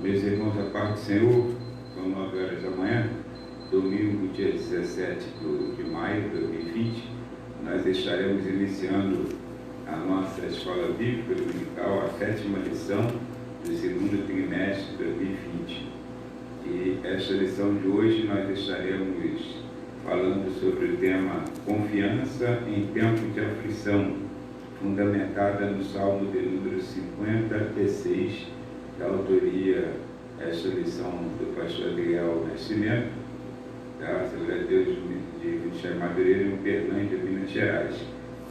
Meus irmãos, a paz do Senhor, são 9 horas da manhã, domingo, dia 17 de maio de 2020, nós estaremos iniciando a nossa escola bíblica dominical, a 7ª lição do segundo trimestre de 2020. E esta lição de hoje nós estaremos falando sobre o tema Confiança em Tempo de Aflição, fundamentada no Salmo de número 56, da autoria, esta lição do pastor Adriel Nascimento, da Assembleia de Deus de Ministério Madureira, em Uberlândia, Minas Gerais.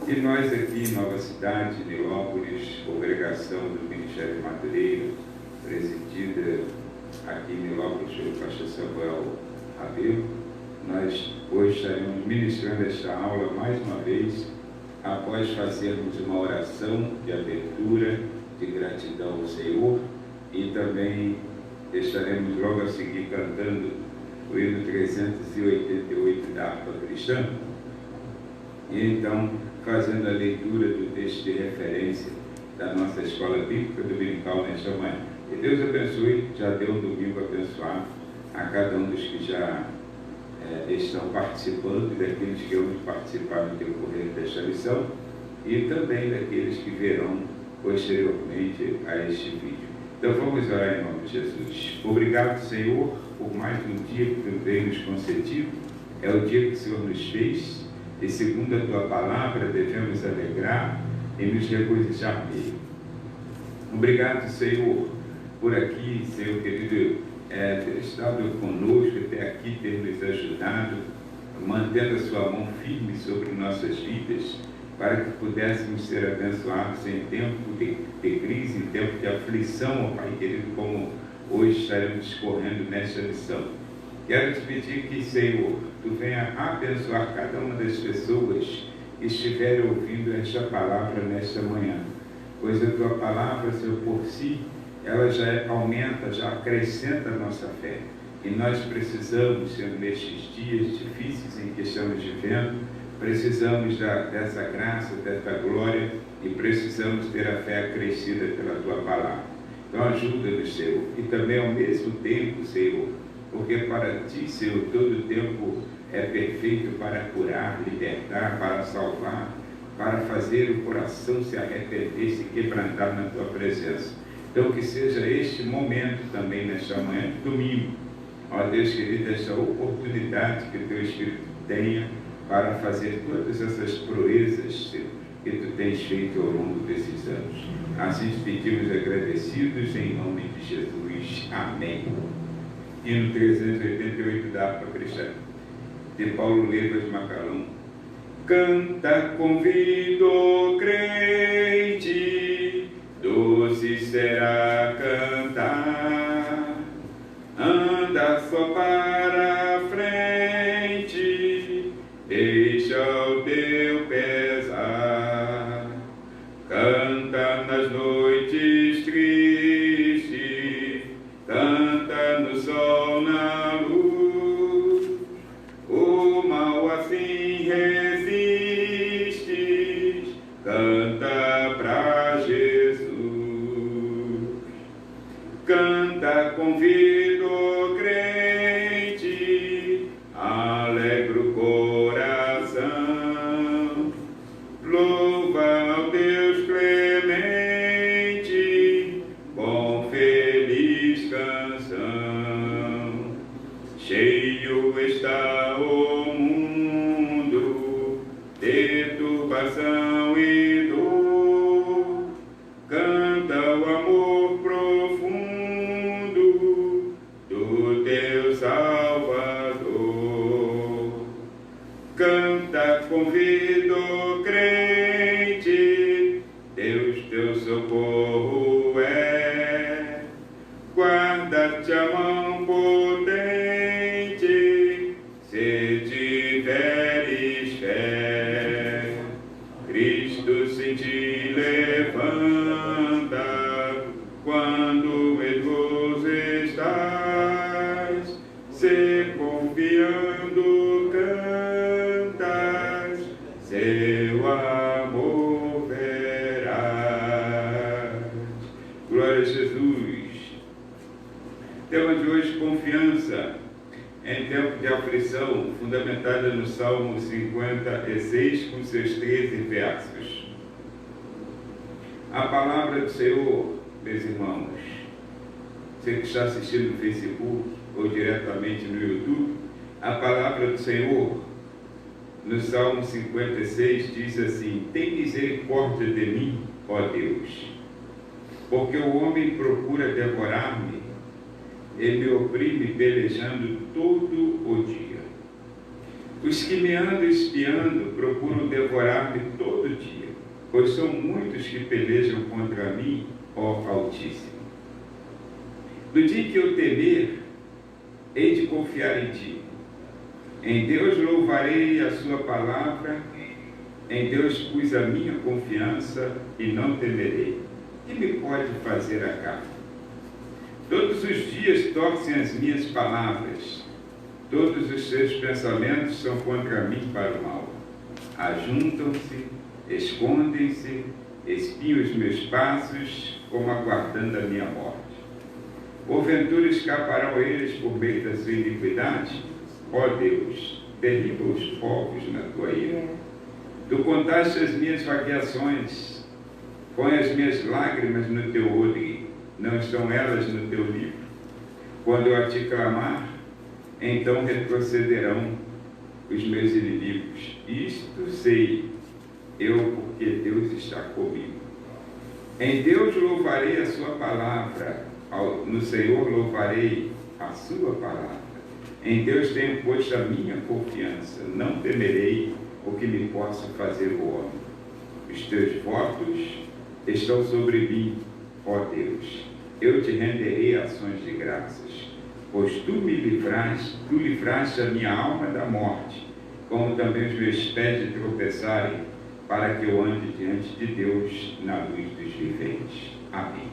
E nós aqui em Nova Cidade, Nilópolis, congregação do Ministério Madureira, presidida aqui em Nilópolis pelo pastor Samuel Rabelo, nós hoje estaremos ministrando esta aula mais uma vez, após fazermos uma oração de abertura, de gratidão ao Senhor, e também estaremos logo a seguir cantando o hino 388 da harpa cristã, e então fazendo a leitura do texto de referência da nossa escola bíblica dominical nesta manhã. Que Deus abençoe, já deu um domingo abençoado a cada um dos que já estão participando, e daqueles que vão participar no decorrer desta lição, e também daqueles que verão posteriormente a este vídeo. Então vamos orar em nome de Jesus. Obrigado, Senhor, por mais um dia que tu vem nos concedido. É o dia que o Senhor nos fez, e segundo a tua palavra devemos alegrar e nos regozijar nele. Obrigado, Senhor, por aqui, Senhor querido, ter estado conosco até aqui, ter nos ajudado, mantendo a sua mão firme sobre nossas vidas, para que pudéssemos ser abençoados em tempo de crise, em tempo de aflição, ó Pai querido, como hoje estaremos discorrendo nesta lição. Quero te pedir que, Senhor, tu venha abençoar cada uma das pessoas que estiverem ouvindo esta palavra nesta manhã, pois a tua palavra, Senhor, por si, ela já aumenta, já acrescenta a nossa fé. E nós precisamos, Senhor, nestes dias difíceis em que estamos vivendo, precisamos dessa graça, dessa glória, e precisamos ter a fé acrescida pela tua palavra. Então ajuda-nos, Senhor, e também ao mesmo tempo, Senhor, porque para ti, Senhor, todo tempo é perfeito para curar, libertar, para salvar, para fazer o coração se arrepender, se quebrantar na tua presença. Então que seja este momento também, nesta manhã de domingo, ó Deus querido, esta oportunidade que o teu Espírito tenha para fazer todas essas proezas, Senhor, que tu tens feito ao longo desses anos. Assim te pedimos agradecidos em nome de Jesus. Amém. Hino 388 da harpa cristã, de Paulo Levas Macalão. Canta, convido, crente, doce será cantar, anda só para a frente, deixa o teu pesar, canta nas noites tristes, canta no sol, na luz, o mal assim resistes, canta pra Jesus. Canta, convido, crente, alegra o coração, louva ao Deus clemente, com feliz canção. Cheio está o mundo de turbação e dor, canta o amor profundo do teu Salvador. Canta, convido, crente, Deus teu socorro é, guarda-te a mão potente, se tiveres fé. Cristo se te levanta, quando medroso estás, se confiando cantas, seu amor verás. Glória a Jesus. Tema de hoje, confiança em tempo de aflição, fundamentada no Salmo 56, com seus 13 versos. A palavra do Senhor, meus irmãos, você que está assistindo no Facebook ou diretamente no YouTube, a palavra do Senhor, no Salmo 56, diz assim: tem misericórdia de mim, ó Deus, porque o homem procura devorar-me, ele me oprime pelejando todo o dia. Os que me andam espiando procuram devorar-me todo dia, pois são muitos que pelejam contra mim, ó Altíssimo. No dia que eu temer, hei de confiar em Ti. Em Deus louvarei a Sua palavra, em Deus pus a minha confiança e não temerei. O que me pode fazer a carne? Todos os dias torcem as minhas palavras, todos os seus pensamentos são contra mim para o mal. Ajuntam-se, escondem-se, espiam os meus passos, como aguardando a minha morte. Porventura escaparão eles por meio da sua iniquidade? Ó Deus, derriba os povos na tua ira. Tu contaste as minhas vagueações, põe as minhas lágrimas no teu odre, não estão elas no teu livro? Quando eu a te clamar, então retrocederão os meus inimigos. Isto sei eu, porque Deus está comigo. Em Deus louvarei a sua palavra, no Senhor louvarei a sua palavra. Em Deus tenho posto a minha confiança, não temerei o que me possa fazer o homem. Os teus votos estão sobre mim, ó Deus. Eu te renderei ações de graças, pois tu livraste a minha alma da morte, como também os meus pés de tropeçarem, para que eu ande diante de Deus na luz dos viventes. Amém.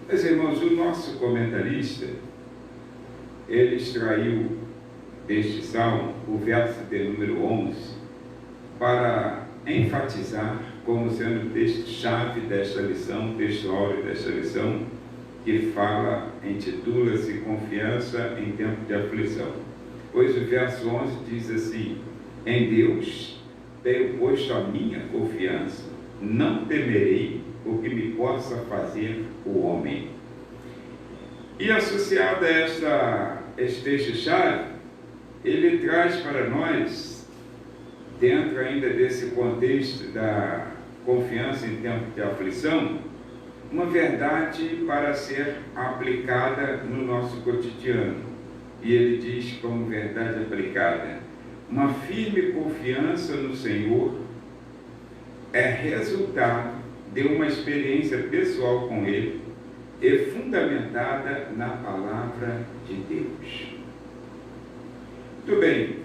Meus irmãos, o nosso comentarista, ele extraiu deste salmo o verso de número 11 para enfatizar como sendo o texto-chave desta lição, texto áureo desta lição, que fala, intitula-se Confiança em Tempo de Aflição. Pois o verso 11 diz assim: em Deus tenho posto a minha confiança, não temerei o que me possa fazer o homem. E associado a este texto-chave, ele traz para nós, dentro ainda desse contexto da confiança em tempo de aflição, uma verdade para ser aplicada no nosso cotidiano. E ele diz como verdade aplicada: uma firme confiança no Senhor é resultado de uma experiência pessoal com Ele e fundamentada na palavra de Deus. Muito bem,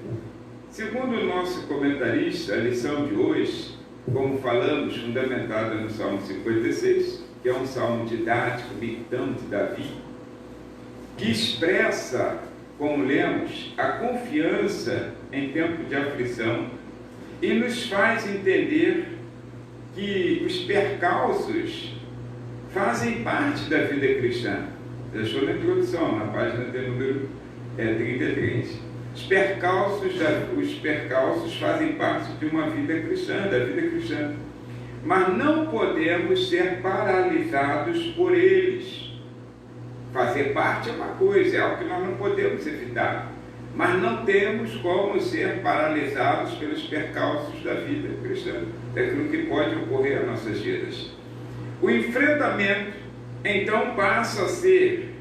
segundo o nosso comentarista, a lição de hoje, como falamos, fundamentada no Salmo 56, que é um salmo didático, militante de Davi, que expressa, como lemos, a confiança em tempo de aflição e nos faz entender que os percalços fazem parte da vida cristã. Deixou na introdução, na página de número 33. Os percalços fazem parte de uma vida cristã, da vida cristã. Mas não podemos ser paralisados por eles. Fazer parte é uma coisa, é algo que nós não podemos evitar. Mas não temos como ser paralisados pelos percalços da vida cristã, daquilo que pode ocorrer às nossas vidas. O enfrentamento, então, passa a ser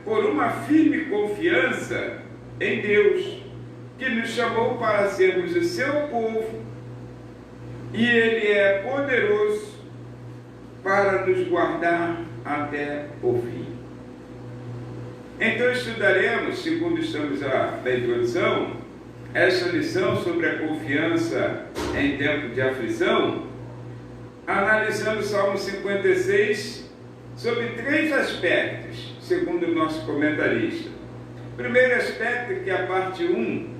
por uma firme confiança em Deus, que nos chamou para sermos o seu povo, e Ele é poderoso para nos guardar até o fim. Então estudaremos, segundo estamos na introdução, esta lição sobre a confiança em tempo de aflição, analisando o Salmo 56 sobre 3 aspectos, segundo o nosso comentarista. O primeiro aspecto é que a parte 1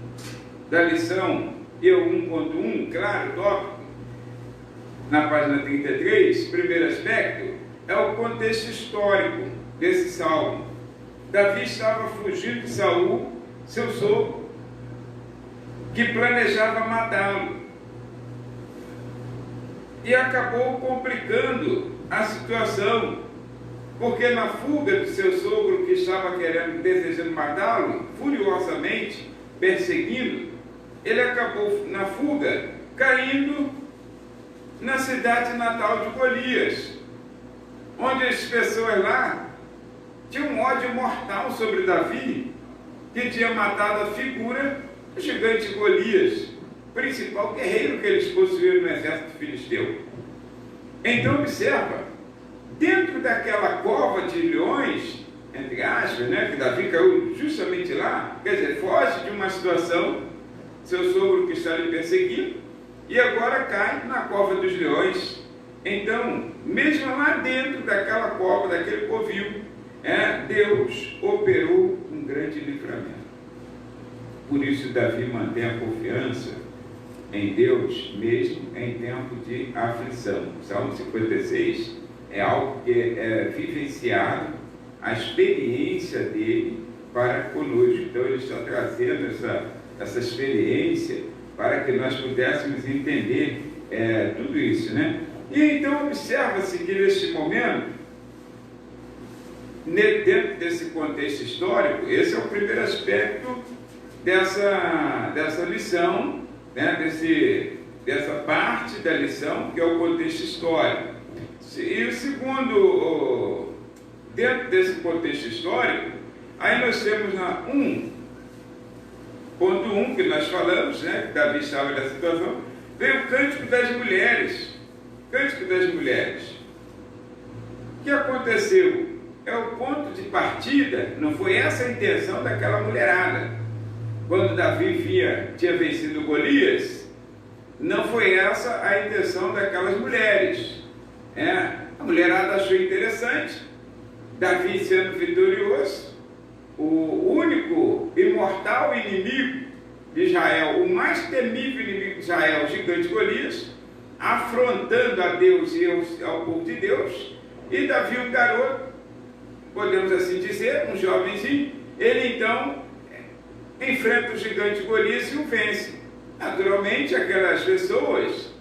da lição, eu 1.1, claro, tópico, na página 33, primeiro aspecto, é o contexto histórico desse salmo. Davi estava fugindo de Saul, seu sogro, que planejava matá-lo. E acabou complicando a situação, porque na fuga do seu sogro, que estava desejando matá-lo, furiosamente, perseguindo, ele acabou na fuga, caindo na cidade natal de Golias, onde as pessoas lá tinham um ódio mortal sobre Davi, que tinha matado a figura do gigante Golias, principal guerreiro que eles possuíam no exército filisteu. Então observa, dentro daquela cova de leões, entre aspas, que Davi caiu justamente lá, quer dizer, foge de uma situação, seu sogro que está lhe perseguindo, e agora cai na cova dos leões. Então, mesmo lá dentro daquela cova, daquele covil, Deus operou um grande livramento. Por isso Davi mantém a confiança em Deus, mesmo em tempo de aflição. Salmo 56 é algo que é vivenciado, a experiência dele para conosco. Então ele está trazendo essa experiência para que nós pudéssemos entender tudo isso, E então observa-se que neste momento, dentro desse contexto histórico, esse é o primeiro aspecto dessa lição, dessa parte da lição, que é o contexto histórico. E o segundo, dentro desse contexto histórico, aí nós temos na 1.1, que nós falamos, que Davi estava nessa situação, vem o Cântico das Mulheres. Cântico das Mulheres. O que aconteceu? É o ponto de partida, não foi essa a intenção daquela mulherada. Quando Davi tinha vencido Golias, não foi essa a intenção daquelas mulheres. A mulherada achou interessante, Davi sendo vitorioso, o único imortal inimigo de Israel, o mais temível inimigo de Israel, o gigante Golias, afrontando a Deus e ao povo de Deus, e Davi, um garoto, podemos assim dizer, um jovenzinho, ele então enfrenta o gigante Golias e o vence. Naturalmente, aquelas pessoas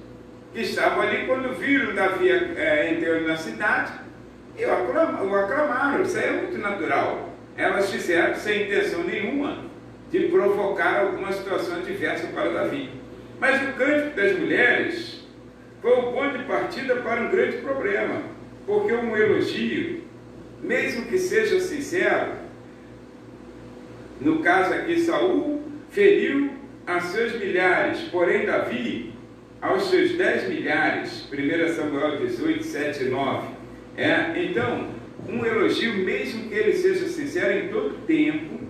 que estavam ali, quando viram Davi entrando na cidade, o aclamaram. Isso aí é muito natural. Elas fizeram sem intenção nenhuma de provocar alguma situação adversa para Davi. Mas o Cântico das Mulheres foi o ponto de partida para um grande problema, porque um elogio, mesmo que seja sincero, no caso aqui, Saul feriu a seus milhares, porém Davi aos seus 10 milhares, 1 Samuel 18, 7 e 9. Então, um elogio, mesmo que ele seja sincero em todo tempo,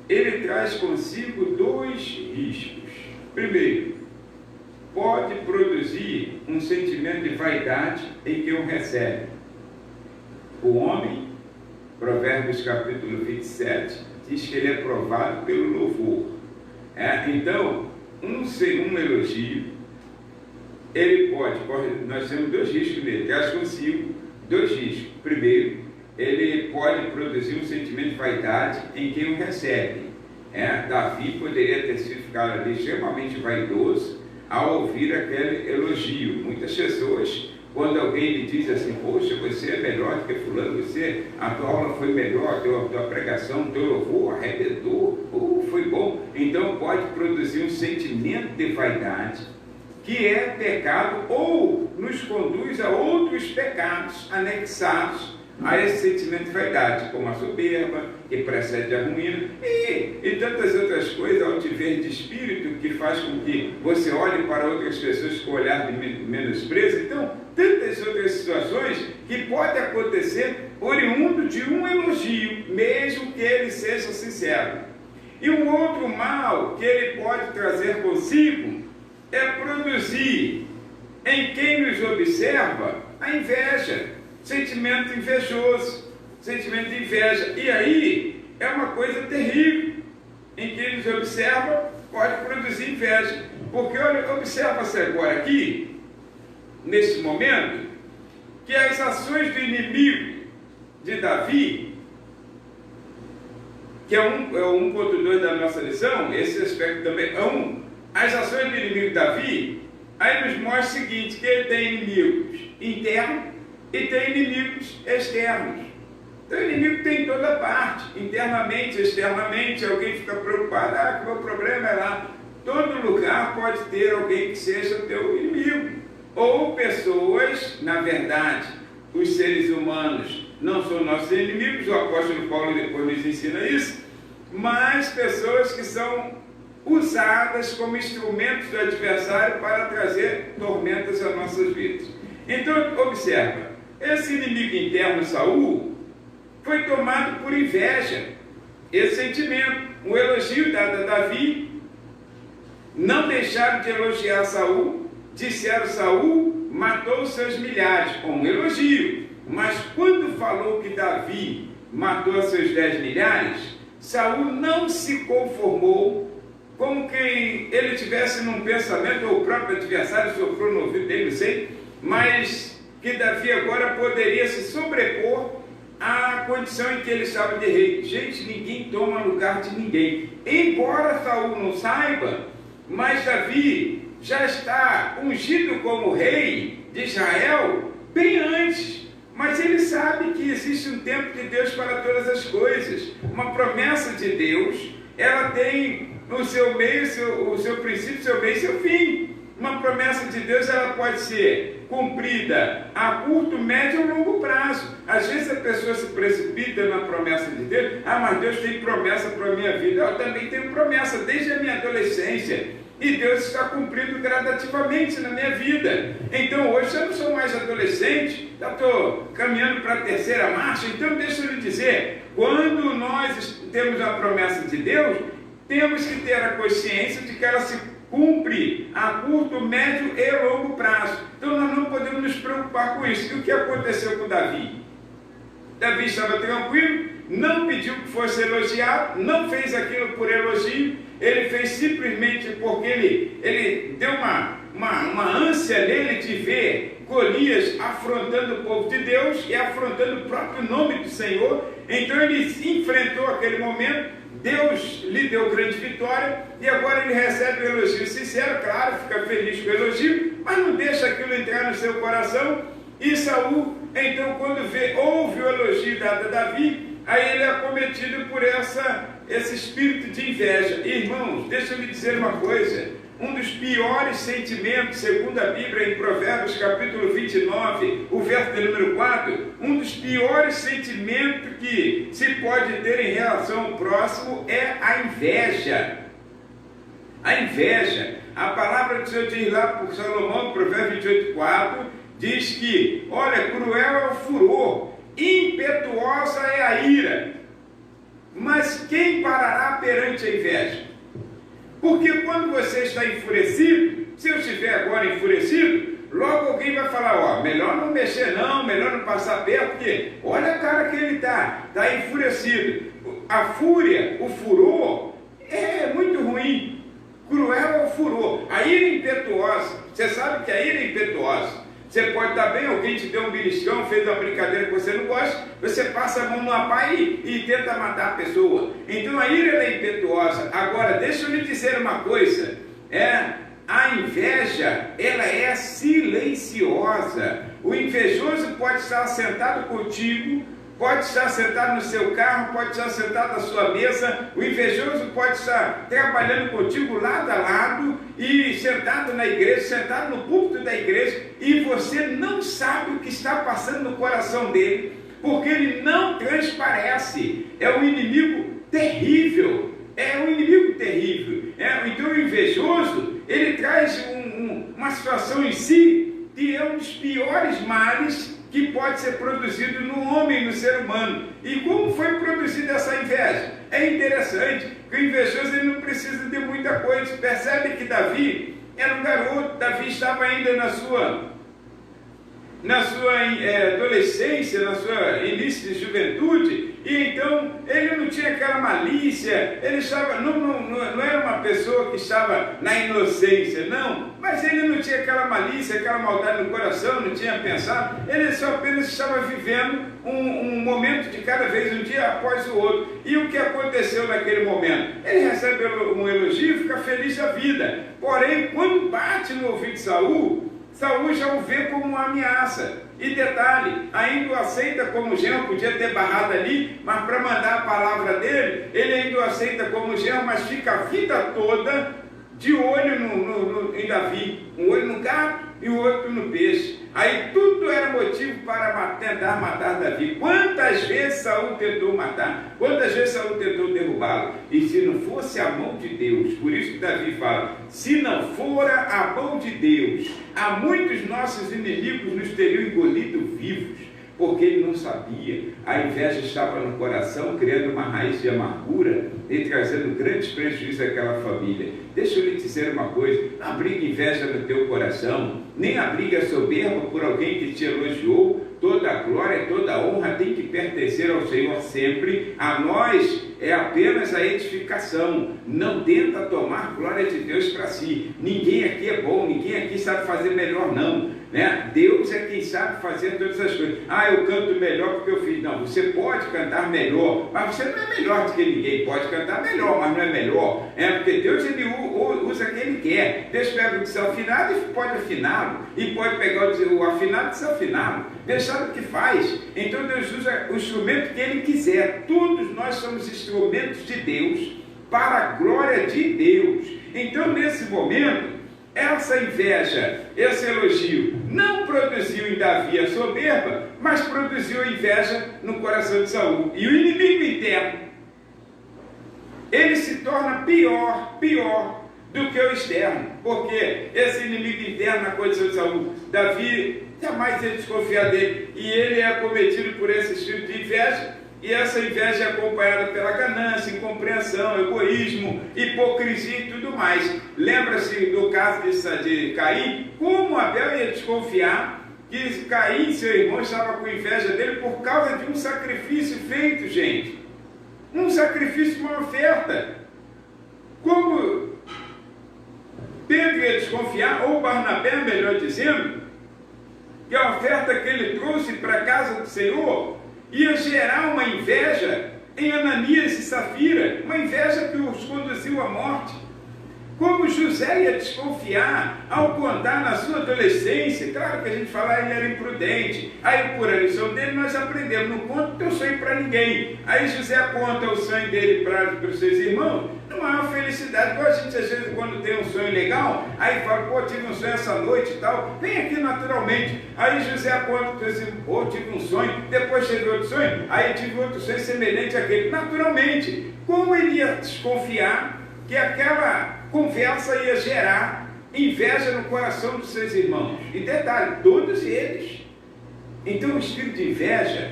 ele traz consigo dois riscos. Primeiro, pode produzir um sentimento de vaidade em quem o recebe. O homem, Provérbios capítulo 27, diz que ele é provado pelo louvor. Então, um elogio, ele pode, nós temos dois riscos nele, traz consigo dois riscos. Primeiro, ele pode produzir um sentimento de vaidade em quem o recebe. Davi poderia ter ficado ali extremamente vaidoso ao ouvir aquele elogio. Muitas pessoas, quando alguém lhe diz assim, poxa, você é melhor do que fulano, a tua aula foi melhor, a tua pregação, teu louvor arrebentou, foi bom. Então pode produzir um sentimento de vaidade, que é pecado, ou nos conduz a outros pecados anexados a esse sentimento de vaidade, como a soberba, que precede a ruína, e tantas outras coisas, altividade de espírito, que faz com que você olhe para outras pessoas com olhar de menosprezo. Então, tantas outras situações que podem acontecer oriundo de um elogio, mesmo que ele seja sincero. E um outro mal que ele pode trazer consigo é produzir em quem nos observa a inveja, sentimento invejoso, sentimento de inveja. E aí é uma coisa terrível. Em quem nos observa pode produzir inveja. Porque olha, observa-se agora aqui, nesse momento, que as ações do inimigo de Davi, que é 1.2 da nossa lição, esse aspecto também é as ações do inimigo de Davi, aí nos mostra o seguinte, que ele tem inimigos internos e tem inimigos externos. Então o inimigo tem em toda parte, internamente, externamente. Alguém fica preocupado, que o meu problema é lá. Todo lugar pode ter alguém que seja o teu inimigo. Ou pessoas, na verdade, os seres humanos não são nossos inimigos, o apóstolo Paulo depois nos ensina isso, mas pessoas que são usadas como instrumentos do adversário para trazer tormentas às nossas vidas. Então, observa, esse inimigo interno, Saul, foi tomado por inveja, esse sentimento. Um elogio dado a Davi, não deixaram de elogiar Saul, disseram: Saul matou seus milhares, com um elogio. Mas quando falou que Davi matou seus 10 milhares, Saul não se conformou, como quem ele tivesse num pensamento, ou o próprio adversário soprou no ouvido dele, não sei, mas que Davi agora poderia se sobrepor à condição em que ele estava de rei. Gente, ninguém toma lugar de ninguém. Embora Saul não saiba, mas Davi já está ungido como rei de Israel bem antes. Mas ele sabe que existe um tempo de Deus para todas as coisas. Uma promessa de Deus, ela tem no seu meio, o seu princípio, seu meio e seu fim. Uma promessa de Deus, ela pode ser cumprida a curto, médio ou longo prazo. Às vezes a pessoa se precipita na promessa de Deus. Mas Deus tem promessa para a minha vida. Eu também tenho promessa desde a minha adolescência. E Deus está cumprindo gradativamente na minha vida. Então hoje eu não sou mais adolescente, já estou caminhando para a terceira marcha. Então deixa eu lhe dizer, quando nós temos a promessa de Deus, temos que ter a consciência de que ela se cumpre a curto, médio e longo prazo. Então nós não podemos nos preocupar com isso. E o que aconteceu com Davi? Davi estava tranquilo, não pediu que fosse elogiado, não fez aquilo por elogio, ele fez simplesmente porque ele deu uma ânsia nele de ver Golias afrontando o povo de Deus e afrontando o próprio nome do Senhor. Então ele enfrentou aquele momento, Deus lhe deu grande vitória e agora ele recebe o elogio sincero, claro, fica feliz com o elogio, mas não deixa aquilo entrar no seu coração. E Saul, então, quando ouve o elogio dado a Davi, aí ele é acometido por esse espírito de inveja. Irmãos, deixa eu lhe dizer uma coisa, um dos piores sentimentos, segundo a Bíblia, em Provérbios capítulo 29, o verso de número 4, um dos piores sentimentos que se pode ter em relação ao próximo é a inveja. A inveja, a palavra do Senhor diz lá por Salomão, Provérbios 28:4, diz que, olha, cruel é o furor, impetuosa é a ira, mas quem parará perante a inveja? Porque quando você está enfurecido, se eu estiver agora enfurecido, logo alguém vai falar, melhor não mexer não, melhor não passar perto, porque olha a cara que ele está enfurecido. A fúria, o furor, é muito ruim. Cruel é o furor. A ira impetuosa, você sabe que a ira é impetuosa. Você pode estar bem, alguém te deu um beliscão, fez uma brincadeira que você não gosta, você passa a mão numa pá e tenta matar a pessoa. Então a ira é impetuosa. Agora, deixa eu lhe dizer uma coisa, a inveja, ela é silenciosa. O invejoso pode estar sentado contigo, pode estar sentado no seu carro, pode estar sentado na sua mesa, o invejoso pode estar trabalhando contigo lado a lado, e sentado na igreja, sentado no púlpito da igreja, e você não sabe o que está passando no coração dele, porque ele não transparece. É um inimigo terrível, então o invejoso, ele traz uma situação em si, que é um dos piores males que pode ser produzido no homem, no ser humano. E como foi produzida essa inveja? É interessante que o invejoso ele não precisa de muita coisa. Percebe que Davi era um garoto, Davi estava ainda na sua adolescência, na sua início de juventude, e então ele não tinha aquela malícia, ele estava, não era uma pessoa que estava na inocência, não, mas ele não tinha aquela malícia, aquela maldade no coração, não tinha pensado, ele só apenas estava vivendo um momento de cada vez, um dia após o outro. E o que aconteceu naquele momento? Ele recebe um elogio e fica feliz da vida, porém, quando bate no ouvido de Saul já o vê como uma ameaça. E detalhe, ainda o aceita como genro, podia ter barrado ali, mas para mandar a palavra dele, ele ainda o aceita como genro, mas fica a vida toda de olho em Davi, um olho no gato e o outro no peixe. Aí tudo era motivo para tentar matar Davi. Quantas vezes Saul tentou matar, quantas vezes Saul tentou derrubá-lo, e se não fosse a mão de Deus, por isso que Davi fala, se não fora a mão de Deus, há muitos nossos inimigos nos teriam engolido vivos, porque ele não sabia, a inveja estava no coração, criando uma raiz de amargura e trazendo grandes prejuízos àquela família. Deixa eu lhe dizer uma coisa, não abriga inveja no teu coração, nem abriga soberba por alguém que te elogiou. Toda a glória, toda a honra tem que pertencer ao Senhor sempre, a nós é apenas a edificação, não tenta tomar glória de Deus para si, ninguém aqui é bom, ninguém aqui sabe fazer melhor não, né? Deus é quem sabe fazer todas as coisas. Eu canto melhor porque eu fiz, não, você pode cantar melhor, mas você não é melhor do que ninguém, pode cantar melhor, mas não é melhor, porque Deus ele usa quem ele quer. Deus pega o desafinado e pode afiná-lo, e pode pegar o afinado e desafiná-lo. Deus sabe o que faz, então Deus usa o instrumento que ele quiser. Todos nós somos instrumentos de Deus para a glória de Deus. Então nesse momento, essa inveja, esse elogio não produziu em Davi a soberba, mas produziu a inveja no coração de Saul. E o inimigo interno, ele se torna pior do que o externo, porque esse inimigo interno na condição de Saul, Davi jamais ia desconfiar dele, e ele é acometido por esse espírito de inveja, e essa inveja é acompanhada pela ganância, incompreensão, egoísmo, hipocrisia e tudo mais. Lembra-se do caso de Caim, como Abel ia desconfiar que Caim, seu irmão, estava com inveja dele por causa de um sacrifício feito, gente. Um sacrifício, uma oferta. Como Pedro ia desconfiar, ou Barnabé, melhor dizendo, que a oferta que ele trouxe para a casa do Senhor ia gerar uma inveja em Ananias e Safira, uma inveja que os conduziu à morte. Como José ia desconfiar ao contar na sua adolescência, claro que a gente fala ele era imprudente, aí por a lição dele nós aprendemos, não conta o teu sonho para ninguém. Aí José conta o sonho dele para os seus irmãos, não há uma felicidade, igual a gente às vezes quando tem um sonho legal, aí fala, pô, tive um sonho essa noite e tal, vem aqui naturalmente. Aí José conta para os irmãos, pô, tive um sonho, depois teve outro sonho, aí tive outro sonho semelhante àquele, naturalmente. Como ele ia desconfiar que aquela conversa ia gerar inveja no coração dos seus irmãos? E detalhe, todos eles. Então o espírito de inveja,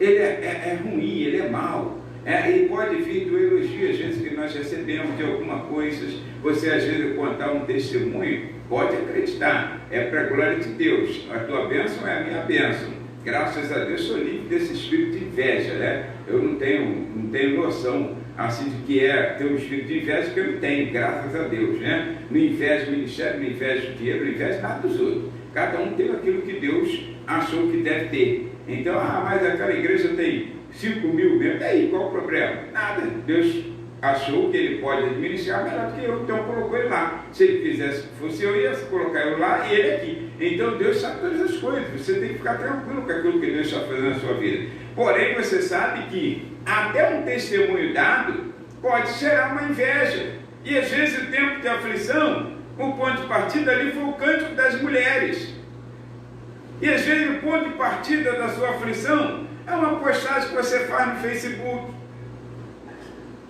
ele é ruim, ele é mau. E pode vir do elogio, às vezes, que nós recebemos de alguma coisa. Você, às vezes, contar um testemunho, pode acreditar, é para a glória de Deus. A tua bênção é a minha bênção. Graças a Deus, sou livre desse espírito de inveja, né? Eu não tenho noção assim de que é ter um espírito de inveja, que eu não tenho, graças a Deus, né? Não inveja o ministério, não inveja o dinheiro, não inveja nada dos outros. Cada um tem aquilo que Deus achou que deve ter. Então, mas aquela igreja tem 5 mil membros, daí qual o problema? Nada. Deus achou que ele pode administrar melhor do que eu, então colocou ele lá. Se ele quisesse que fosse eu, ia colocar eu lá e ele aqui. Então Deus sabe todas as coisas, você tem que ficar tranquilo com aquilo que Deus está fazendo na sua vida. Porém, você sabe que até um testemunho dado pode gerar uma inveja. E às vezes o tempo de aflição, o ponto de partida ali foi o cântico das mulheres. E às vezes o ponto de partida da sua aflição é uma postagem que você faz no Facebook.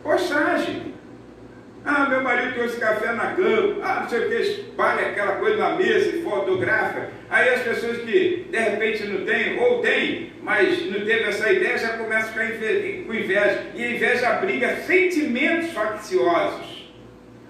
Postagem. Meu marido trouxe café na cama. Não sei o que, espalha aquela coisa na mesa e fotografa. Aí as pessoas que de repente não têm, ou têm, mas não teve essa ideia, já começam a ficar com inveja. E a inveja abriga sentimentos facciosos,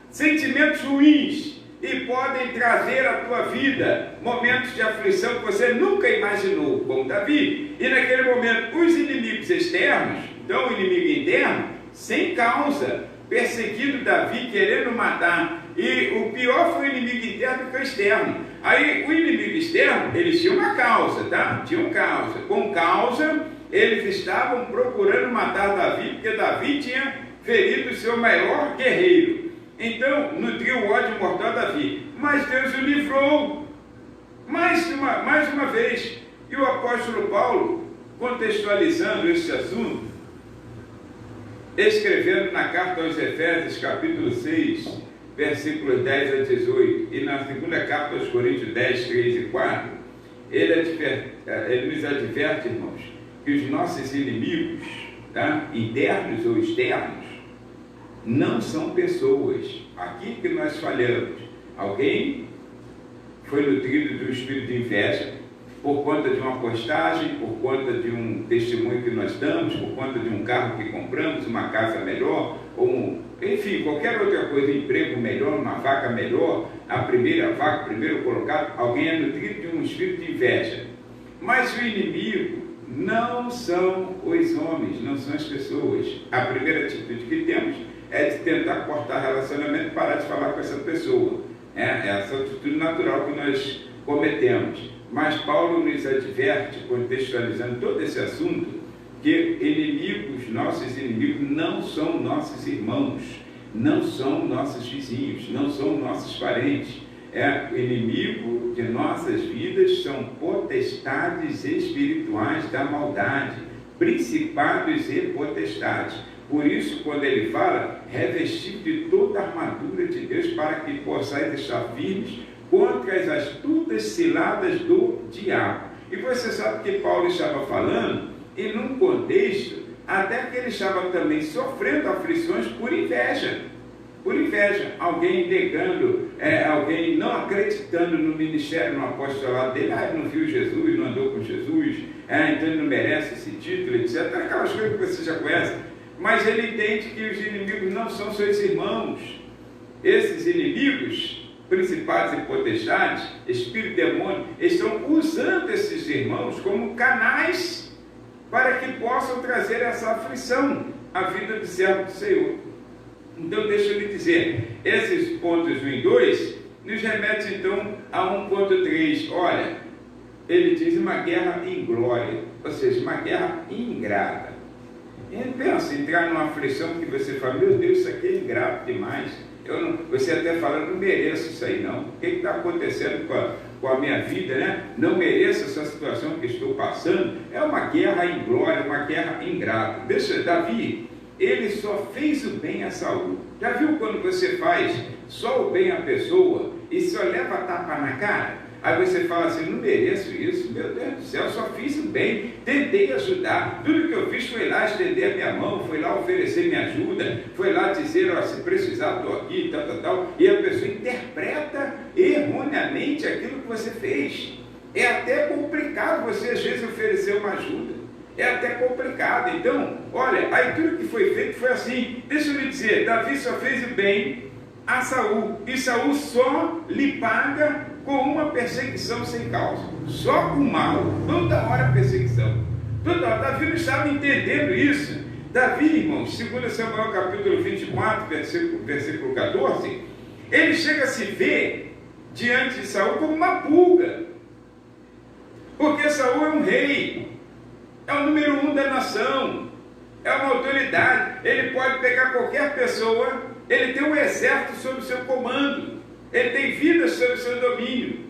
sentimentos ruins, e podem trazer à tua vida momentos de aflição que você nunca imaginou, como Davi. E naquele momento, os inimigos externos Então, o inimigo interno, sem causa, perseguindo Davi, querendo matar. E o pior foi o inimigo interno que o externo. Aí, o inimigo externo, eles tinham uma causa, tá? Tinham causa. Com causa, eles estavam procurando matar Davi, porque Davi tinha ferido o seu maior guerreiro. Então, nutriu o ódio mortal a Davi. Mas Deus o livrou. Mais uma vez. E o apóstolo Paulo, contextualizando esse assunto, escrevendo na carta aos Efésios, capítulo 6, versículos 10 a 18, e na segunda carta aos Coríntios 10, 3 e 4, ele nos adverte, irmãos, que os nossos inimigos, tá, internos ou externos, não são pessoas. Aqui que nós falamos, alguém foi nutrido de um espírito de inveja, por conta de uma postagem, por conta de um testemunho que nós damos, por conta de um carro que compramos, uma casa melhor, ou enfim, qualquer outra coisa, um emprego melhor, uma vaca melhor, a primeira vaca, o primeiro colocado, alguém é nutrido de um espírito de inveja. Mas o inimigo não são os homens, não são as pessoas. A primeira atitude que temos é de tentar cortar relacionamento e parar de falar com essa pessoa. É essa atitude natural que nós cometemos. Mas Paulo nos adverte, contextualizando todo esse assunto, que inimigos, nossos inimigos, não são nossos irmãos, não são nossos vizinhos, não são nossos parentes. O inimigo de nossas vidas são potestades espirituais da maldade, principados e potestades. Por isso, quando ele fala, revestido de toda a armadura de Deus, para que possais estar firmes contra as astutas ciladas do diabo. E você sabe que Paulo estava falando, e num contexto, até que ele estava também sofrendo aflições por inveja. Por inveja, alguém negando, alguém não acreditando no ministério, no apostolado dele, ele não viu Jesus, não andou com Jesus, então ele não merece esse título, etc. Aquelas coisas que você já conhece. Mas ele entende que os inimigos não são seus irmãos. Esses inimigos, principados e potestades, espírito e demônio, estão usando esses irmãos como canais para que possam trazer essa aflição à vida do servo do Senhor. Então, deixa eu lhe dizer, esses pontos 1 e 2 nos remetem então a 1.3. Olha, ele diz uma guerra inglória, ou seja, uma guerra ingrata. E pensa, entrar numa aflição que você fala, meu Deus, isso aqui é ingrato demais. Você até fala, não mereço isso aí não. O que está acontecendo com a minha vida, né? Não mereço essa situação que estou passando. É uma guerra inglória, uma guerra ingrata. Deixa, Davi, ele só fez o bem a Saul. Já viu quando você faz só o bem à pessoa e só leva tapa na cara? Aí você fala assim, não mereço isso, meu Deus do céu, só fiz o bem, tentei ajudar, tudo que eu fiz foi lá estender a minha mão, foi lá oferecer minha ajuda, foi lá dizer, ó, se precisar estou aqui, tal, e a pessoa interpreta erroneamente aquilo que você fez. É até complicado você às vezes oferecer uma ajuda, é até complicado. Então, olha, aí tudo que foi feito foi assim. Deixa eu lhe dizer, Davi só fez o bem a Saul, e Saul só lhe paga com uma perseguição sem causa, só com mal, toda hora perseguição, toda hora. Davi não estava entendendo isso. Davi, irmãos, 2 Samuel capítulo 24, versículo 14, ele chega a se ver diante de Saul como uma pulga, porque Saul é um rei, é o número 1 da nação, é uma autoridade, ele pode pegar qualquer pessoa, ele tem um exército sob o seu comando, ele tem vida sob o seu domínio.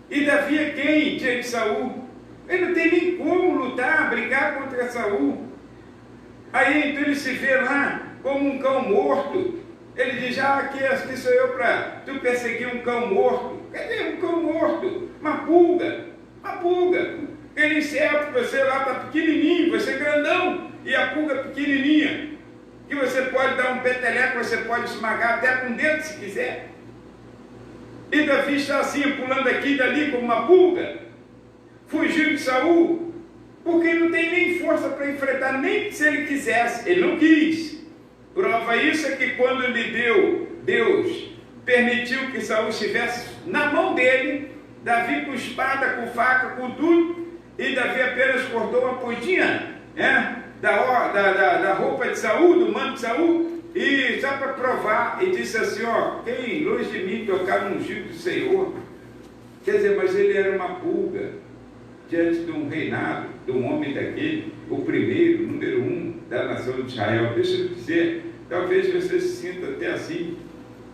E Davi é quem diante de Saul? Ele não tem nem como lutar, brigar contra Saul. Aí então ele se vê lá como um cão morto. Ele diz, aqui sou eu para tu perseguir um cão morto. Quer dizer, um cão morto, uma pulga. Aquele inseto que você lá está pequenininho, você é grandão, e a pulga pequenininha, que você pode dar um peteleco, você pode esmagar até com o dedo se quiser. E Davi está assim, pulando aqui e dali como uma pulga, fugindo de Saul, porque ele não tem nem força para enfrentar, nem se ele quisesse, ele não quis. Prova isso é que quando lhe deu, Deus permitiu que Saul estivesse na mão dele, Davi com espada, com faca, com tudo, e Davi apenas cortou uma pontinha, da roupa de Saul, do manto de Saul, e só para provar, e disse assim, ó, quem longe de mim tocar no ungido do Senhor? Quer dizer, mas ele era uma pulga diante de um reinado, de um homem daquele, o primeiro, número 1 da nação de Israel. Deixa eu dizer, talvez você se sinta até assim,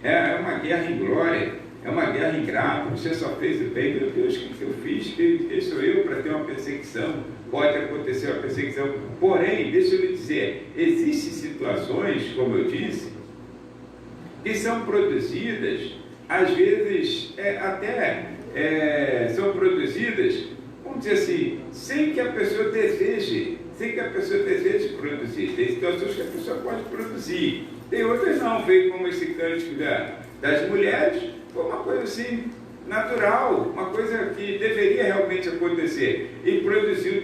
é uma guerra em glória, é uma guerra ingrata, você só fez o bem, meu Deus, o que eu fiz? Quem sou eu para ter uma perseguição? Pode acontecer uma perseguição, porém, deixa eu lhe dizer, existem situações, como eu disse, que são produzidas, às vezes, são produzidas, vamos dizer assim, sem que a pessoa deseje produzir. Tem situações que a pessoa pode produzir, tem outras não, veio como esse cântico das mulheres, foi uma coisa assim, natural, uma coisa que deveria realmente acontecer, e produziu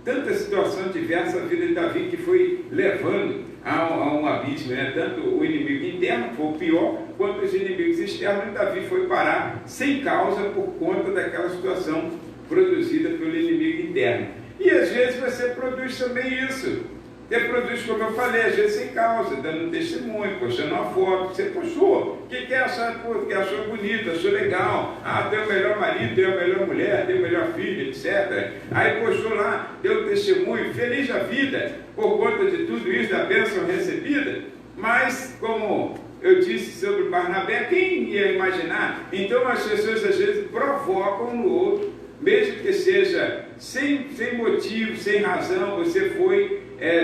tanta situação diversa na vida de Davi, que foi levando a um abismo, né? Tanto o inimigo interno foi o pior, quanto os inimigos externos. Davi foi parar sem causa por conta daquela situação produzida pelo inimigo interno. E às vezes você produz também isso. Você produz, como eu falei, às vezes sem causa, dando um testemunho, postando uma foto, você postou. O que achar? Que achou bonito, achou legal. Ah, tem o melhor marido, tem a melhor mulher, tem a melhor filha, etc. Aí postou lá, deu um testemunho, feliz da vida, por conta de tudo isso, da bênção recebida. Mas, como eu disse sobre Barnabé, quem ia imaginar? Então as pessoas às vezes provocam no outro, mesmo que seja sem motivo, sem razão, você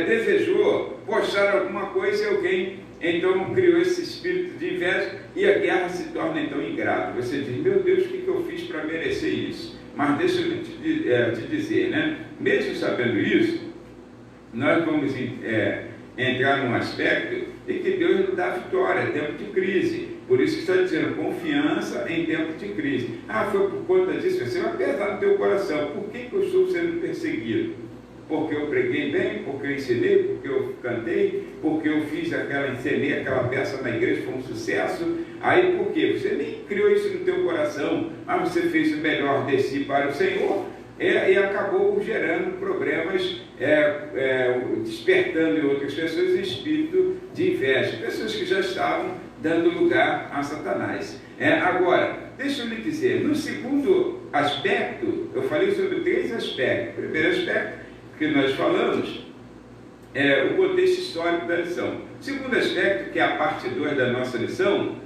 desejou postar alguma coisa e alguém então criou esse espírito de inveja e a guerra se torna então ingrata. Você diz, meu Deus, o que eu fiz para merecer isso? Mas deixa eu te dizer, né? Mesmo sabendo isso, nós vamos entrar num aspecto em que Deus nos dá vitória, é tempo de crise. Por isso que está dizendo, confiança em tempo de crise. Ah, foi por conta disso, você vai pesar no teu coração. Por que eu estou sendo perseguido? Porque eu preguei bem, porque eu ensinei, porque eu cantei, porque eu ensinei aquela peça na igreja, foi um sucesso. Aí por quê? Você nem criou isso no teu coração, mas você fez o melhor de si para o Senhor, e acabou gerando problemas, despertando em outras pessoas o espírito de inveja, pessoas que já estavam dando lugar a Satanás. Agora, deixa eu lhe dizer, no segundo aspecto, eu falei sobre 3 aspectos. O primeiro aspecto que nós falamos é o contexto histórico da lição. O segundo aspecto, que é a parte 2 da nossa lição,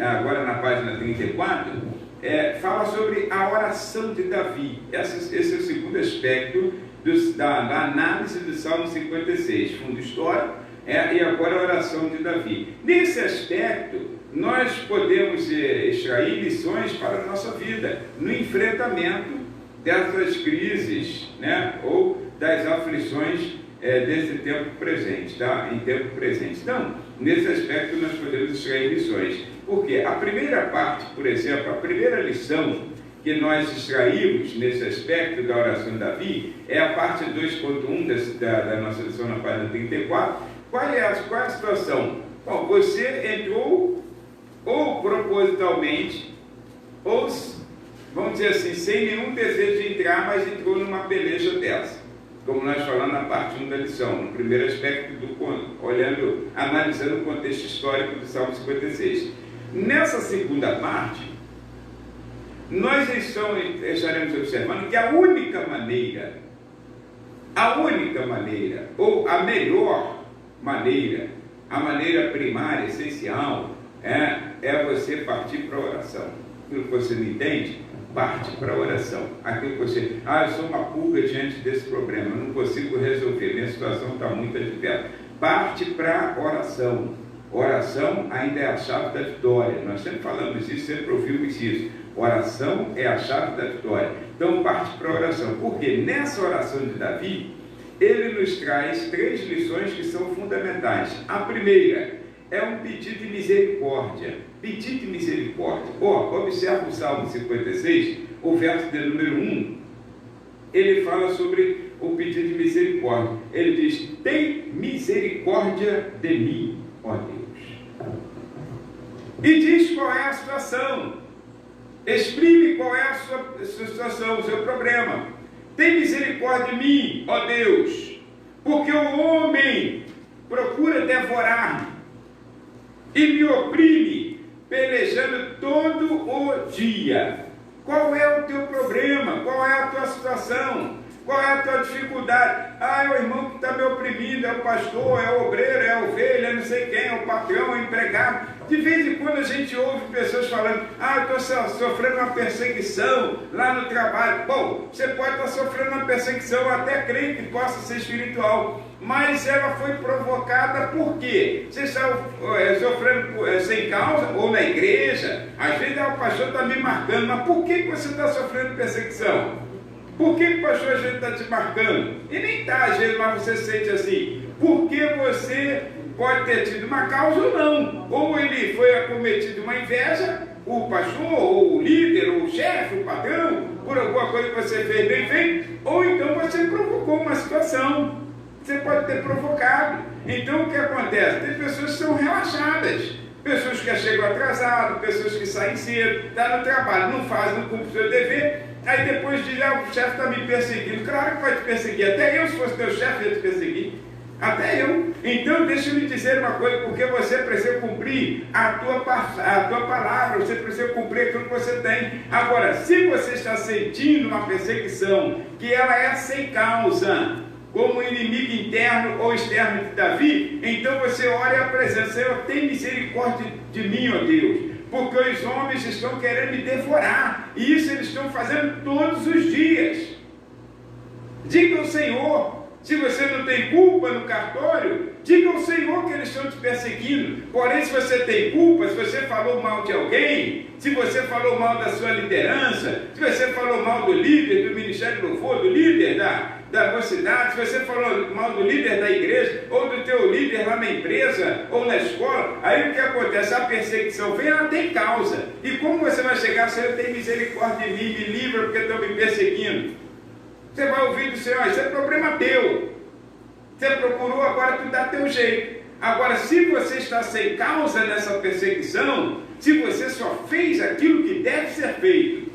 agora na página 34, fala sobre a oração de Davi. Esse é o segundo aspecto da análise do Salmo 56, fundo histórico, e agora a oração de Davi. Nesse aspecto, nós podemos extrair lições para a nossa vida, no enfrentamento dessas crises, né, ou das aflições desse tempo presente, tá? Em tempo presente. Então, nesse aspecto nós podemos extrair lições. Porque a primeira parte, por exemplo, a primeira lição que nós extraímos nesse aspecto da oração de Davi é a parte 2.1 da nossa lição na página 34. Qual é a situação? Bom, você entrou ou propositalmente, ou, vamos dizer assim, sem nenhum desejo de entrar, mas entrou numa peleja dessa. Como nós falamos na parte 1 da lição, no primeiro aspecto, analisando o contexto histórico do Salmo 56. Nessa segunda parte, nós estaremos observando que a única maneira, ou a melhor maneira, a maneira primária, essencial, é você partir para a oração. Aquilo que você não entende, parte para a oração. Aquilo que você, eu sou uma pulga diante desse problema, eu não consigo resolver, minha situação está muito adversa. Parte para a oração. Oração ainda é a chave da vitória. Nós sempre falamos isso, sempre ouvimos isso. Oração é a chave da vitória. Então parte para a oração. Porque nessa oração de Davi, ele nos traz 3 lições que são fundamentais. A primeira é um pedido de misericórdia. Pedido de misericórdia. Observa o Salmo 56, o verso de número 1. Ele fala sobre o pedido de misericórdia. Ele diz, tem misericórdia de mim, ó Deus. E diz qual é a situação. Exprime qual é a sua situação, o seu problema. Tem misericórdia de mim, ó Deus. devorar-me e me oprime, pelejando todo o dia. Qual é o teu problema? Qual é a tua situação? Qual é a tua dificuldade? Ah, é o irmão que está me oprimindo, é o pastor, é o obreiro, é a ovelha, não sei quem, é o patrão, é o empregado. De vez em quando a gente ouve pessoas falando, ah, eu estou sofrendo uma perseguição lá no trabalho. Bom, você pode estar sofrendo uma perseguição, até creio que possa ser espiritual, mas ela foi provocada por quê? Você está sofrendo sem causa, ou na igreja, às vezes o pastor está me marcando, mas por que você está sofrendo perseguição? Por que o pastor a gente está te marcando? E nem está, às vezes, mas você sente assim, porque você pode ter tido uma causa ou não. Ou ele foi acometido de uma inveja, o pastor, ou o líder, ou o chefe, o patrão, por alguma coisa que você fez bem feito, ou então você provocou uma situação. Você pode ter provocado. Então o que acontece? Tem pessoas que são relaxadas, pessoas que chegam atrasadas, pessoas que saem cedo, estão no trabalho, não fazem, não cumprem o seu dever. Aí depois diz, o chefe está me perseguindo. Claro que vai te perseguir. Até eu, se fosse teu chefe, ia te perseguir. Até eu. Então, deixa eu lhe dizer uma coisa, porque você precisa cumprir a tua palavra, você precisa cumprir aquilo que você tem. Agora, se você está sentindo uma perseguição, que ela é sem causa, como inimigo interno ou externo de Davi, então você ora e apresenta, Senhor, tem misericórdia de mim, ó Deus, porque os homens estão querendo me devorar, e isso eles estão fazendo todos os dias. Diga ao Senhor, se você não tem culpa no cartório, diga ao Senhor que eles estão te perseguindo. Porém, se você tem culpa, se você falou mal de alguém, se você falou mal da sua liderança, se você falou mal do líder do Ministério do Louvor, do líder da mocidade, se você falou mal do líder da igreja, ou do teu líder lá na empresa, ou na escola, aí o que acontece? A perseguição vem, ela tem causa. E como você vai chegar, Senhor, tem misericórdia de mim, me livra porque estão me perseguindo? Você vai ouvir do Senhor, isso é problema teu. Você procurou, agora tu dá teu jeito. Agora, se você está sem causa nessa perseguição, se você só fez aquilo que deve ser feito,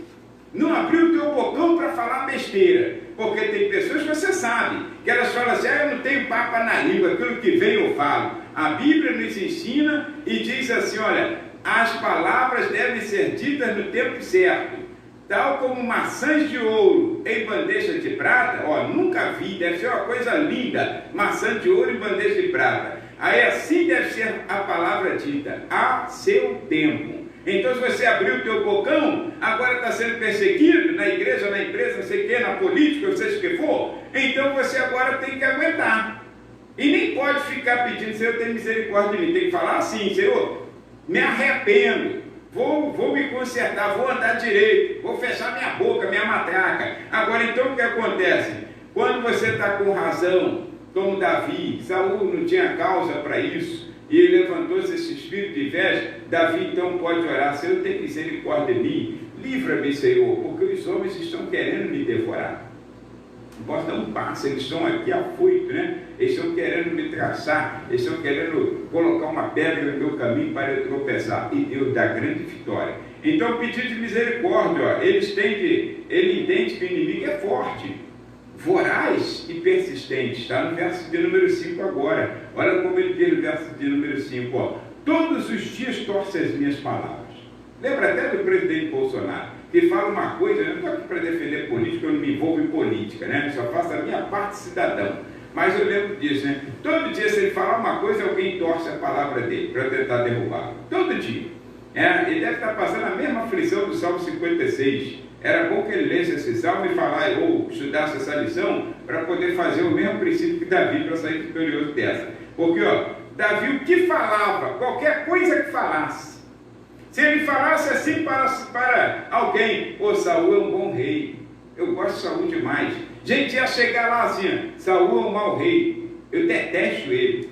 não abriu o teu bocão para falar besteira, porque tem pessoas que você sabe, que elas falam assim, eu não tenho papa na língua, aquilo que vem eu falo. A Bíblia nos ensina e diz assim, olha, as palavras devem ser ditas no tempo certo, tal como maçãs de ouro em bandeja de prata, nunca vi, deve ser uma coisa linda, maçã de ouro em bandeja de prata. Aí assim deve ser a palavra dita, a seu tempo. Então, se você abrir o teu bocão, agora está sendo perseguido na igreja, na empresa, não sei o que, na política, seja o que for, então você agora tem que aguentar. E nem pode ficar pedindo, Senhor, tem misericórdia de mim. Tem que falar assim, Senhor, me arrependo, vou me consertar, vou andar direito, vou fechar minha boca, minha matraca. Agora, então, o que acontece? Quando você está com razão, como Davi, Saul não tinha causa para isso, e ele levantou-se esse espírito de inveja, Davi então pode orar, Senhor, tem misericórdia de mim, livra-me, Senhor, porque os homens estão querendo me devorar. Não posso dar um passo, eles estão aqui afoitos, né? Eles estão querendo me traçar, eles estão querendo colocar uma pedra no meu caminho para eu tropeçar, e Deus dá grande vitória. Então, pedido de misericórdia, ele entende que o inimigo é forte, voraz e persistente, está no verso de número 5 agora. Olha como ele diz no verso de número 5, todos os dias torce as minhas palavras. Lembra até do presidente Bolsonaro, que fala uma coisa, eu não estou aqui para defender política, eu não me envolvo em política, né? Eu só faço a minha parte cidadão, mas eu lembro disso, né? Todo dia, se ele falar uma coisa, alguém torce a palavra dele, para tentar derrubá-lo, todo dia. Ele deve estar passando a mesma aflição do Salmo 56, era bom que ele lesse esse salmo e falar, ou estudasse essa lição, para poder fazer o mesmo princípio que Davi, para sair vitorioso dessa. Porque, Davi, o que falava, qualquer coisa que falasse, se ele falasse assim para alguém, Saul é um bom rei, eu gosto de Saul demais. Gente, ia chegar lá assim, Saul é um mau rei, eu detesto ele.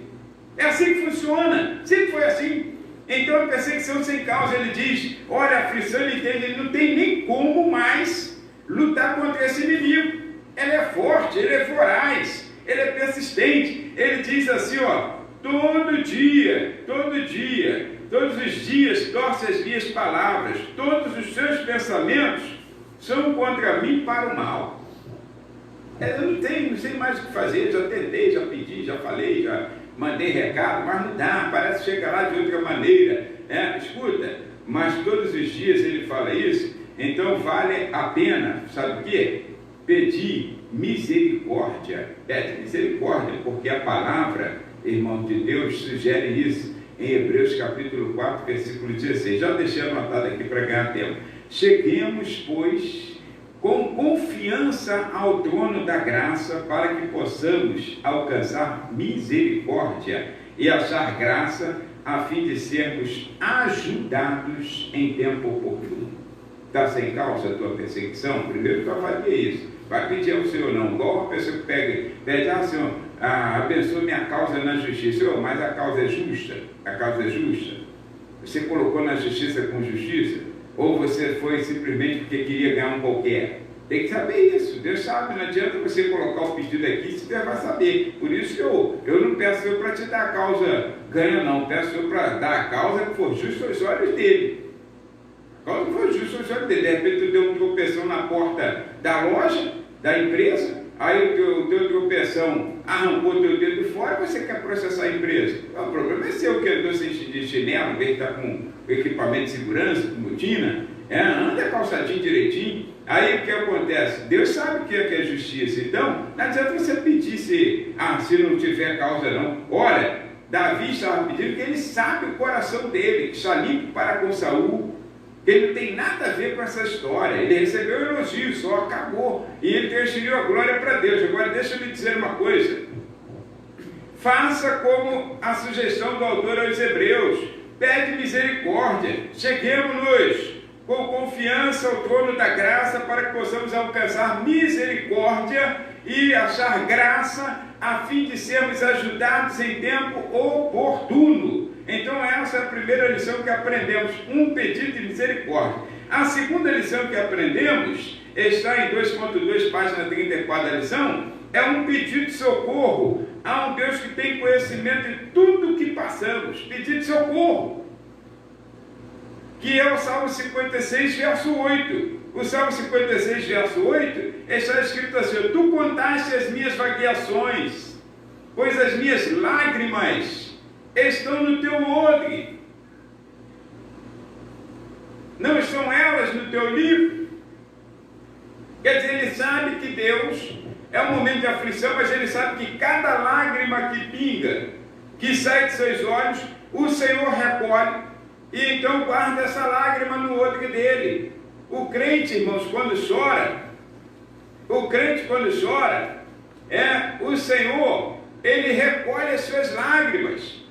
É assim que funciona, sempre foi assim. Então a perseguição sem causa, ele diz, olha, a aflição, ele entende, ele não tem nem como mais lutar contra esse inimigo. Ele é forte, ele é voraz, ele é persistente. Ele diz assim, todo dia, todos os dias torce as minhas palavras, todos os seus pensamentos são contra mim para o mal. Eu não sei mais o que fazer, já tentei, já pedi, já falei, mandei recado, mas não dá, parece que chega lá de outra maneira. Escuta, mas todos os dias ele fala isso, então vale a pena, sabe o quê? Pedir misericórdia. Pede misericórdia, porque a palavra, irmão de Deus, sugere isso em Hebreus capítulo 4, versículo 16. Já deixei anotado aqui para ganhar tempo. Cheguemos, pois, com confiança ao trono da graça, para que possamos alcançar misericórdia e achar graça, a fim de sermos ajudados em tempo oportuno. Está sem causa a tua perseguição? Primeiro tu avalia isso. Vai pedir ao Senhor não, igual a pessoa que pede, Senhor, abençoa minha causa na justiça. Senhor, mas a causa é justa? A causa é justa? Você colocou na justiça com justiça? Ou você foi simplesmente porque queria ganhar um qualquer? Tem que saber isso. Deus sabe, não adianta você colocar o pedido aqui, se Deus vai saber. Por isso que eu não peço Senhor para te dar a causa ganha, não. Peço Senhor para dar a causa que for justa aos olhos dele. A causa que for justa aos olhos dele. De repente tu deu uma tropeção na porta da loja, da empresa, aí o teu tropeção arrancou o teu dedo fora e você quer processar a empresa. O problema é seu, que andou de chinelo, em vez de estar com equipamento de segurança, com botina, anda calçadinho direitinho. Aí o que acontece? Deus sabe o que é justiça. Então, não adianta você pedir se não tiver causa não. Olha, Davi estava pedindo que ele sabe o coração dele, que está limpo para com Saul. Ele não tem nada a ver com essa história. Ele recebeu um elogio, só acabou. E ele transferiu a glória para Deus. Agora deixa eu lhe dizer uma coisa. Faça como a sugestão do autor aos Hebreus. Pede misericórdia. Cheguemos-nos com confiança ao trono da graça, para que possamos alcançar misericórdia e achar graça, a fim de sermos ajudados em tempo oportuno. Então essa é a primeira lição que aprendemos, um pedido de misericórdia. A segunda lição que aprendemos está em 2.2, página 34 da lição, é um pedido de socorro a um Deus que tem conhecimento de tudo o que passamos. Pedido de socorro, que é o Salmo 56, verso 8. O Salmo 56, verso 8, está escrito assim: tu contaste as minhas vagueações, pois as minhas lágrimas estão no teu odre. Não estão elas no teu livro? Quer dizer, ele sabe que Deus é um momento de aflição, mas ele sabe que cada lágrima que pinga, que sai de seus olhos, o Senhor recolhe. E então guarda essa lágrima no odre dele. O crente, irmãos, quando chora, o Senhor, ele recolhe as suas lágrimas.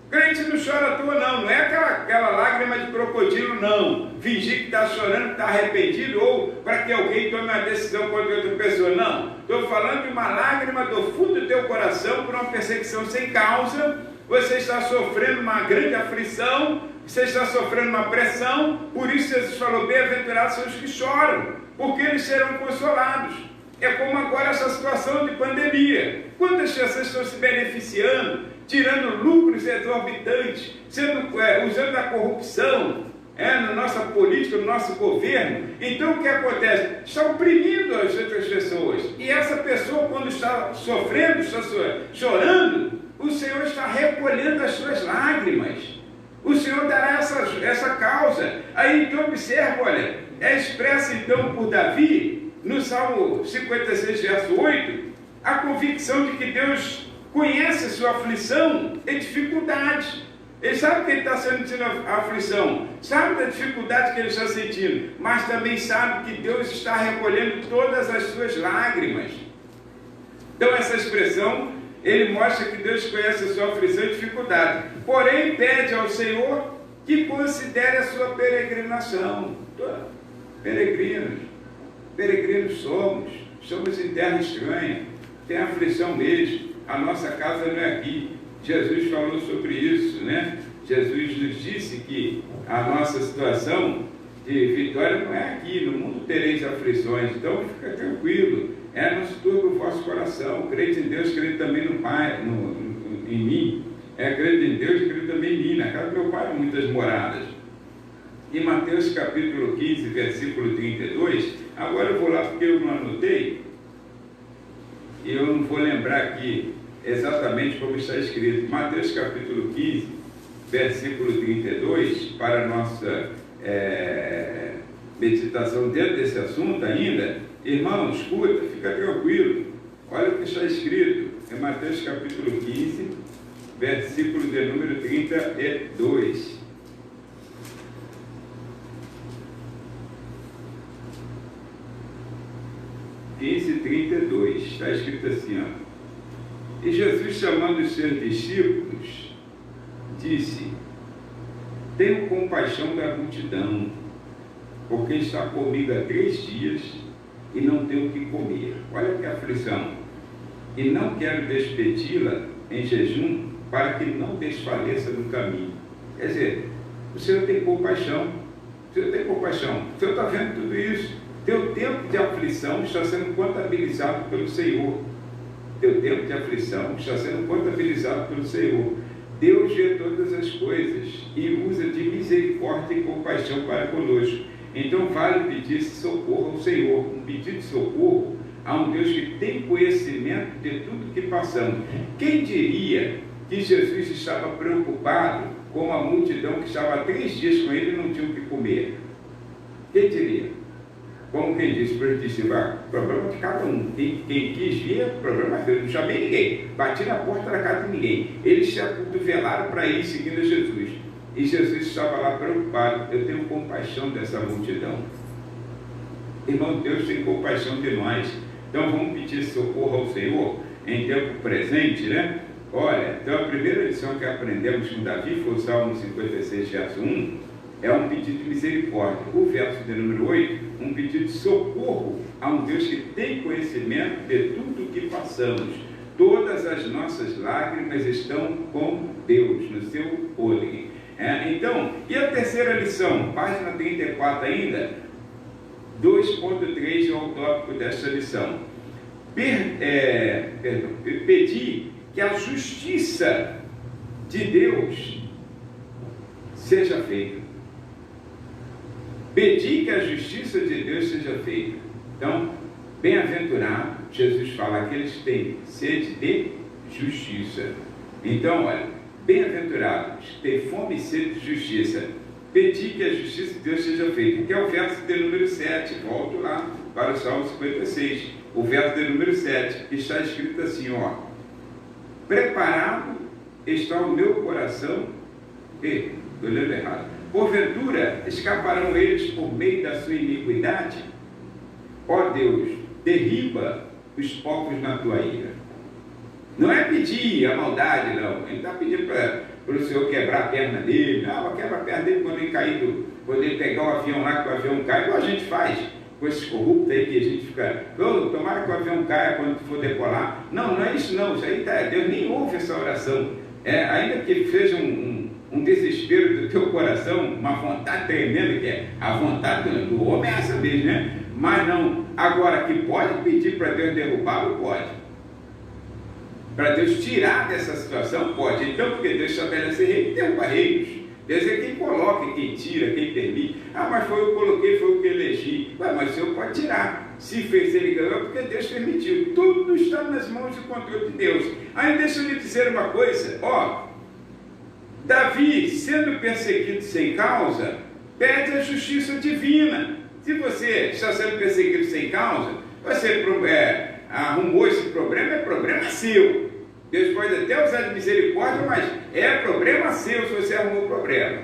O crente não chora à toa, não é aquela lágrima de crocodilo, não. Fingir que está chorando, que está arrependido, ou para que alguém tome uma decisão contra outra pessoa, não. Estou falando de uma lágrima do fundo do teu coração por uma perseguição sem causa. Você está sofrendo uma grande aflição, você está sofrendo uma pressão, por isso Jesus falou: bem-aventurados são os que choram, porque eles serão consolados. É como agora essa situação de pandemia. Quantas pessoas estão se beneficiando, tirando lucros exorbitantes, usando a corrupção na nossa política, no nosso governo. Então o que acontece? Está oprimindo as outras pessoas. E essa pessoa, quando está sofrendo, está chorando, o Senhor está recolhendo as suas lágrimas. O Senhor dará essa causa. Aí então observa, olha, é expressa então por Davi, no Salmo 56, verso 8, a convicção de que Deus conhece a sua aflição e dificuldade. Ele sabe que ele está sentindo a aflição, sabe da dificuldade que ele está sentindo, mas também sabe que Deus está recolhendo todas as suas lágrimas. Então essa expressão, ele mostra que Deus conhece a sua aflição e dificuldade. Porém, pede ao Senhor que considere a sua peregrinação. Peregrinos somos em terra estranha, tem aflição mesmo. A nossa casa não é aqui. Jesus falou sobre isso, né? Jesus nos disse que a nossa situação de vitória não é aqui. No mundo tereis aflições, então fica tranquilo. Não se turbe o vosso coração. Crede em Deus, crede também no Pai, em mim. Crede em Deus, crede também em mim. Na casa do meu Pai há muitas moradas. Em Mateus capítulo 15, versículo 32, agora eu vou lá porque eu não anotei, e eu não vou lembrar aqui exatamente como está escrito. Mateus capítulo 15, versículo 32, para a nossa meditação dentro desse assunto ainda. Irmão, escuta, fica tranquilo. Olha o que está escrito em Mateus capítulo 15, versículo de número 32. Está escrito assim, ó. E Jesus, chamando os seus discípulos, disse: tenho compaixão da multidão, porque está comigo há 3 dias e não tenho o que comer. Olha que aflição. E não quero despedi-la em jejum, para que não desfaleça no caminho. Quer dizer, o Senhor tem compaixão. O Senhor tem compaixão. O Senhor está vendo tudo isso. Teu tempo de aflição está sendo contabilizado pelo Senhor. Teu tempo de aflição está sendo contabilizado pelo Senhor. Deus vê todas as coisas e usa de misericórdia e compaixão para conosco. Então vale pedir socorro ao Senhor. Um pedido de socorro a um Deus que tem conhecimento de tudo que passamos. Quem diria que Jesus estava preocupado com a multidão que estava há 3 dias com ele e não tinha o que comer? Quem diria? Como quem disse para ele, disse, problema de cada um. Quem quis vir, problema dele. Não chamei ninguém. Bati na porta da casa de ninguém. Eles se acotovelaram para ir seguindo Jesus. E Jesus estava lá preocupado. Eu tenho compaixão dessa multidão. Irmão, Deus tem compaixão de nós. Então vamos pedir socorro ao Senhor em tempo presente, né? Olha, então a primeira lição que aprendemos com Davi foi o Salmo 56, verso 1. É um pedido de misericórdia. O verso de número 8, um pedido de socorro a um Deus que tem conhecimento de tudo o que passamos. Todas as nossas lágrimas estão com Deus, no seu olho. Então, e a terceira lição? Página 34 ainda, 2.3 é o tópico desta lição. Pedir que a justiça de Deus seja feita. Pedir que a justiça de Deus seja feita. Então, bem-aventurado, Jesus fala, aqueles que têm sede de justiça. Então, olha, bem-aventurados, têm fome e sede de justiça. Pedir que a justiça de Deus seja feita, que é o verso de número 7. Volto lá para o Salmo 56. O verso de número 7, que está escrito assim, ó. Preparado está o meu coração. Estou lendo errado. Porventura, escaparão eles por meio da sua iniquidade? Ó Deus, derriba os povos na tua ira. Não é pedir a maldade, não. Ele está pedindo para o Senhor quebrar a perna dele. Não, quebra a perna dele quando ele cair, quando ele pegar o avião lá, que o avião cai, igual a gente faz com esses corruptos aí, que a gente fica, tomara que o avião caia quando for decolar. Não, não é isso não. Isso aí tá, Deus nem ouve essa oração. Ainda que seja um desespero do teu coração, uma vontade tremenda, que é a vontade do homem é essa mesmo, né? Mas não, agora que pode pedir para Deus derrubá-lo, pode. Para Deus tirar dessa situação, pode. Então, porque Deus estabelece reino, derruba reinos. Deus é quem coloca, quem tira, quem permite. Mas foi eu que coloquei, foi eu que elegi. Mas o Senhor pode tirar. Se fez, ele ganhou, porque Deus permitiu. Tudo está nas mãos do controle de Deus. Aí deixa eu lhe dizer uma coisa, Davi, sendo perseguido sem causa, pede a justiça divina. Se você está sendo perseguido sem causa, você arrumou esse problema, é problema seu. Deus pode até usar de misericórdia, mas é problema seu se você arrumou o problema.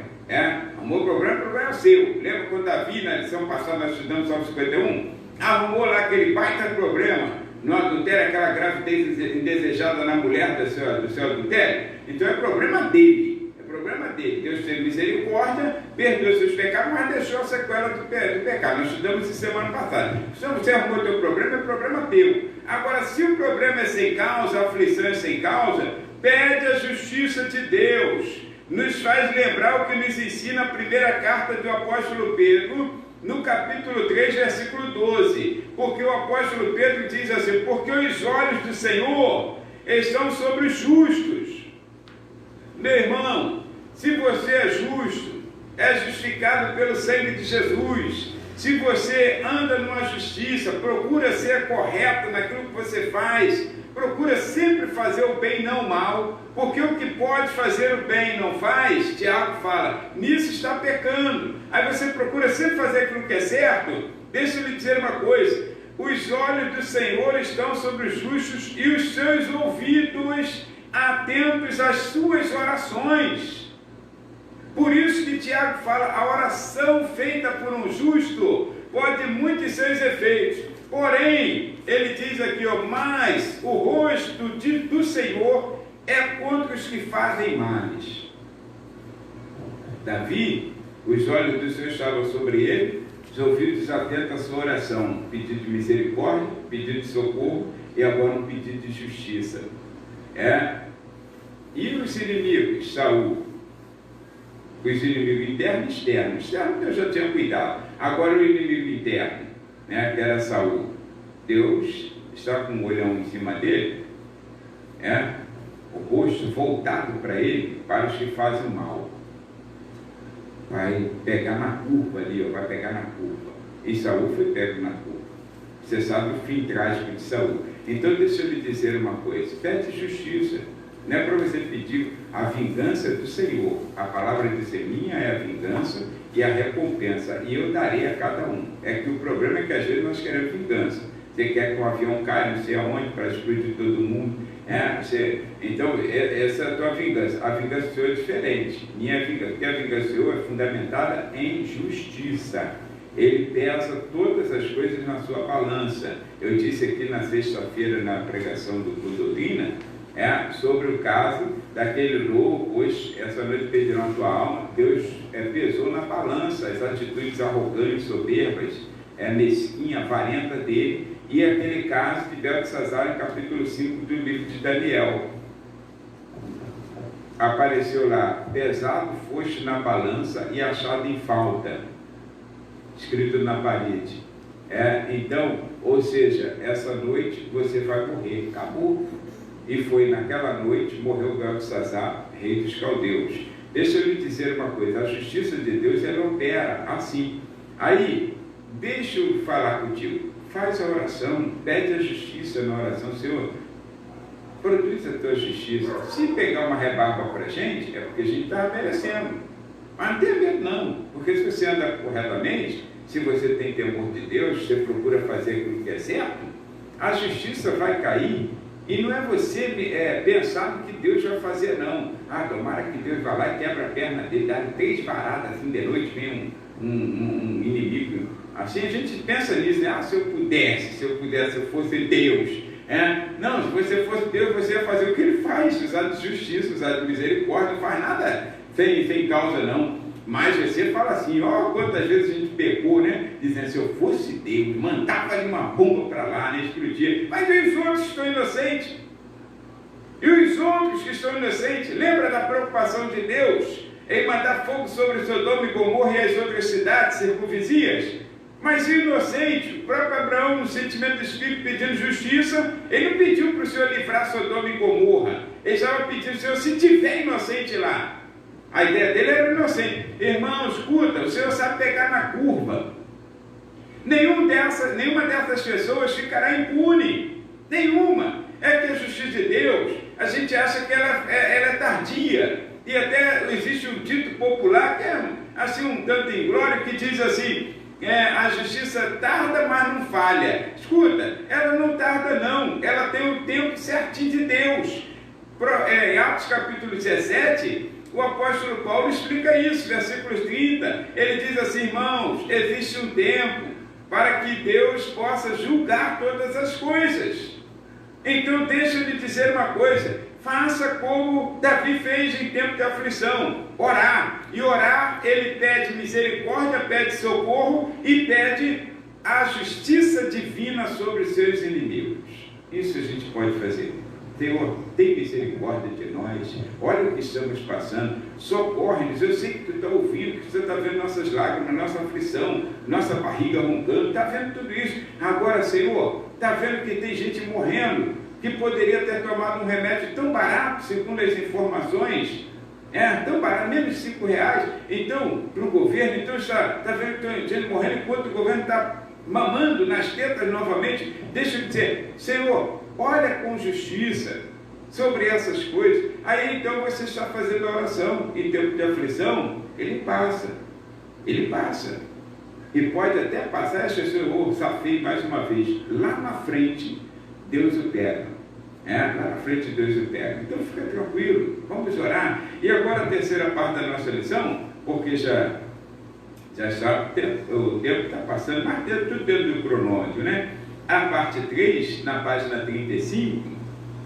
Arrumou o problema seu. Lembra quando Davi, na lição passada, nós estudamos Salmo 51, arrumou lá aquele baita problema no adultério, aquela gravidez indesejada na mulher do seu adultério? Então é problema dele. Problema dele. Deus teve misericórdia, perdoou seus pecados, mas deixou a sequela do pecado. Nós estudamos isso semana passada. Se você arrumou o teu problema, é problema teu. Agora, se o problema é sem causa, a aflição é sem causa, pede a justiça de Deus. Nos faz lembrar o que nos ensina a primeira carta do apóstolo Pedro, no capítulo 3, versículo 12. Porque o apóstolo Pedro diz assim, porque os olhos do Senhor estão sobre os justos. Meu irmão, se você é justo, é justificado pelo sangue de Jesus. Se você anda numa justiça, procura ser correto naquilo que você faz, procura sempre fazer o bem, não o mal, porque o que pode fazer o bem não faz, Tiago fala, nisso está pecando. Aí você procura sempre fazer aquilo que é certo. Deixa eu lhe dizer uma coisa, os olhos do Senhor estão sobre os justos e os seus ouvidos atentos às suas orações. Por isso que Tiago fala, a oração feita por um justo pode muitos seus efeitos. Porém, ele diz aqui, mas o rosto do Senhor é contra os que fazem males. Davi, os olhos do Senhor estavam sobre ele, os ouvidos atentos à sua oração, pedido de misericórdia, pedido de socorro e agora um pedido de justiça. E os inimigos, Saul, os inimigos internos e externos. Externo Deus já tinha cuidado. Agora o inimigo interno, que era Saul. Deus está com um olhão em cima dele, o rosto voltado para ele, para os que fazem o mal. Vai pegar na curva ali, vai pegar na curva. E Saul foi pego na curva. Você sabe o fim trágico de Saul. Então deixa eu lhe dizer uma coisa, pede justiça. Não é para você pedir a vingança do Senhor. A palavra diz, minha é a vingança e a recompensa, e eu darei a cada um. É que o problema é que às vezes nós queremos vingança. Você quer que um avião caia não sei aonde para explodir todo mundo. Então, essa é a tua vingança. A vingança do Senhor é diferente. Minha vingança, porque a vingança do Senhor é fundamentada em justiça. Ele pesa todas as coisas na sua balança. Eu disse aqui na sexta-feira, na pregação do Doutrina, sobre o caso daquele louco, hoje, essa noite pediram a tua alma, Deus pesou na balança as atitudes arrogantes, soberbas, mesquinha, avarenta dele, e aquele caso de Beltesazar, em capítulo 5 do livro de Daniel. Apareceu lá, pesado foste na balança e achado em falta, escrito na parede. Então, ou seja, essa noite você vai morrer, acabou. E foi naquela noite, morreu Beltesazar, rei dos caldeus. Deixa eu lhe dizer uma coisa, a justiça de Deus, ela opera assim. Aí, deixa eu falar contigo, faz a oração, pede a justiça na oração, Senhor, produz a tua justiça. Se pegar uma rebarba para a gente, é porque a gente está merecendo. Mas não tem medo não, porque se você anda corretamente, se você tem temor de Deus, você procura fazer aquilo que é certo, a justiça vai cair. E não é você pensar no que Deus vai fazer, não. Tomara que Deus vá lá e quebra a perna dele, dá 3 varadas, assim, de noite vem um inimigo. Assim a gente pensa nisso, né? Se eu fosse Deus. Não, se você fosse Deus, você ia fazer o que ele faz, usar de justiça, usar de misericórdia, não faz nada sem causa, não. Mas você fala assim, quantas vezes a gente pecou, dizendo, se eu fosse Deus, mandava ali uma bomba para lá, explodia. Mas e os outros que estão inocentes? E os outros que estão inocentes? Lembra da preocupação de Deus em mandar fogo sobre Sodoma e Gomorra e as outras cidades circunvizinhas? Mas o inocente, o próprio Abraão, no sentimento do Espírito, pedindo justiça, ele não pediu para o Senhor livrar Sodoma e Gomorra. Ele estava pedindo, Senhor, se tiver inocente lá. A ideia dele era inocente. Irmão, escuta, o Senhor sabe pegar na curva. Nenhuma dessas pessoas ficará impune. Nenhuma. É que a justiça de Deus, a gente acha que ela é tardia. E até existe um dito popular, que é assim um tanto inglório, que diz assim, a justiça tarda, mas não falha. Escuta, ela não tarda não. Ela tem o tempo certinho de Deus. Em Atos capítulo 17... o apóstolo Paulo explica isso, versículos 30, ele diz assim, irmãos, existe um tempo para que Deus possa julgar todas as coisas. Então deixa eu lhe dizer uma coisa, faça como Davi fez em tempo de aflição, orar. E orar, ele pede misericórdia, pede socorro e pede a justiça divina sobre os seus inimigos. Isso a gente pode fazer. Senhor, tem misericórdia de nós, olha o que estamos passando, socorre-nos. Eu sei que tu está ouvindo, que você está vendo nossas lágrimas, nossa aflição, nossa barriga roncando, está vendo tudo isso. Agora, Senhor, está vendo que tem gente morrendo, que poderia ter tomado um remédio tão barato, segundo as informações, tão barato, menos de R$5, então, para o governo. Então está vendo que tem gente morrendo enquanto o governo está mamando nas tetas novamente. Deixa eu dizer, Senhor, olha com justiça sobre essas coisas. Aí então você está fazendo a oração, em tempo de aflição, ele passa. E pode até passar, acho que eu vou safei mais uma vez, lá na frente Deus o pega. Lá na frente Deus o pega. Então fica tranquilo, vamos orar. E agora a terceira parte da nossa lição, porque já está, o tempo está passando, mas tudo dentro do cronômetro, né? A parte 3, na página 35,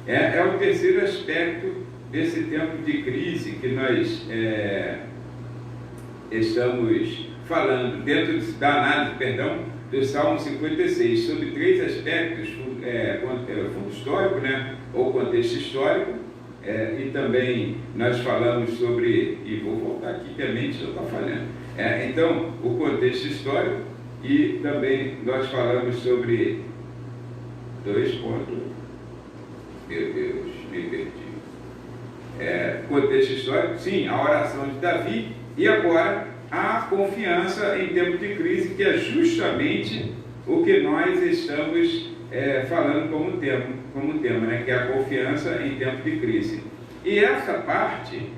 é o terceiro aspecto desse tempo de crise que nós estamos falando, dentro da análise, do Salmo 56, sobre 3 aspectos, fundo histórico, né? Ou contexto histórico, e também nós falamos sobre, e vou voltar aqui que a mente já está falhando, então, o contexto histórico, e também nós falamos sobre 2 pontos, meu Deus, me perdi, contexto histórico, sim, a oração de Davi, e agora a confiança em tempo de crise, que é justamente o que nós estamos falando como tema, né? Que é a confiança em tempo de crise. E essa parte,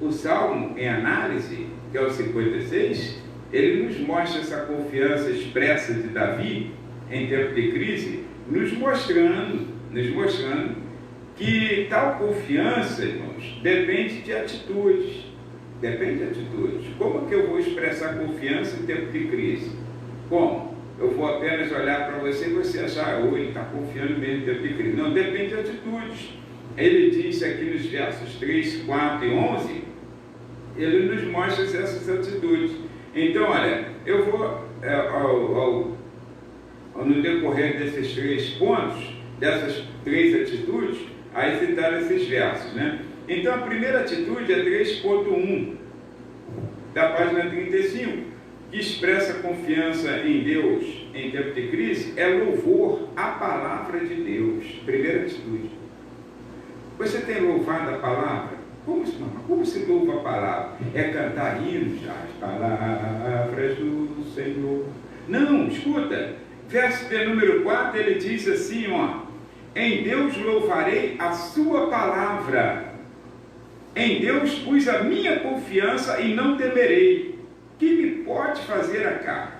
o Salmo em análise, que é o 56, ele nos mostra essa confiança expressa de Davi em tempo de crise, nos mostrando que tal confiança, irmãos, depende de atitudes. Como que eu vou expressar confiança em tempo de crise? Como? Eu vou apenas olhar para você e você achar, ele está confiando mesmo em tempo de crise. Não, depende de atitudes. Ele diz aqui nos versos 3, 4 e 11, ele nos mostra essas atitudes. Então, olha, eu vou, no decorrer desses 3 pontos, dessas 3 atitudes, aí citar esses versos, né? Então, a primeira atitude é 3.1, da página 35, que expressa confiança em Deus em tempo de crise, é louvor à palavra de Deus. Primeira atitude. Você tem louvado a palavra? Como se louva a palavra? É cantar hinos, as palavras do Senhor. Não, escuta, verso de número 4, ele diz assim, em Deus louvarei a sua palavra. Em Deus pus a minha confiança e não temerei. Que me pode fazer a carne?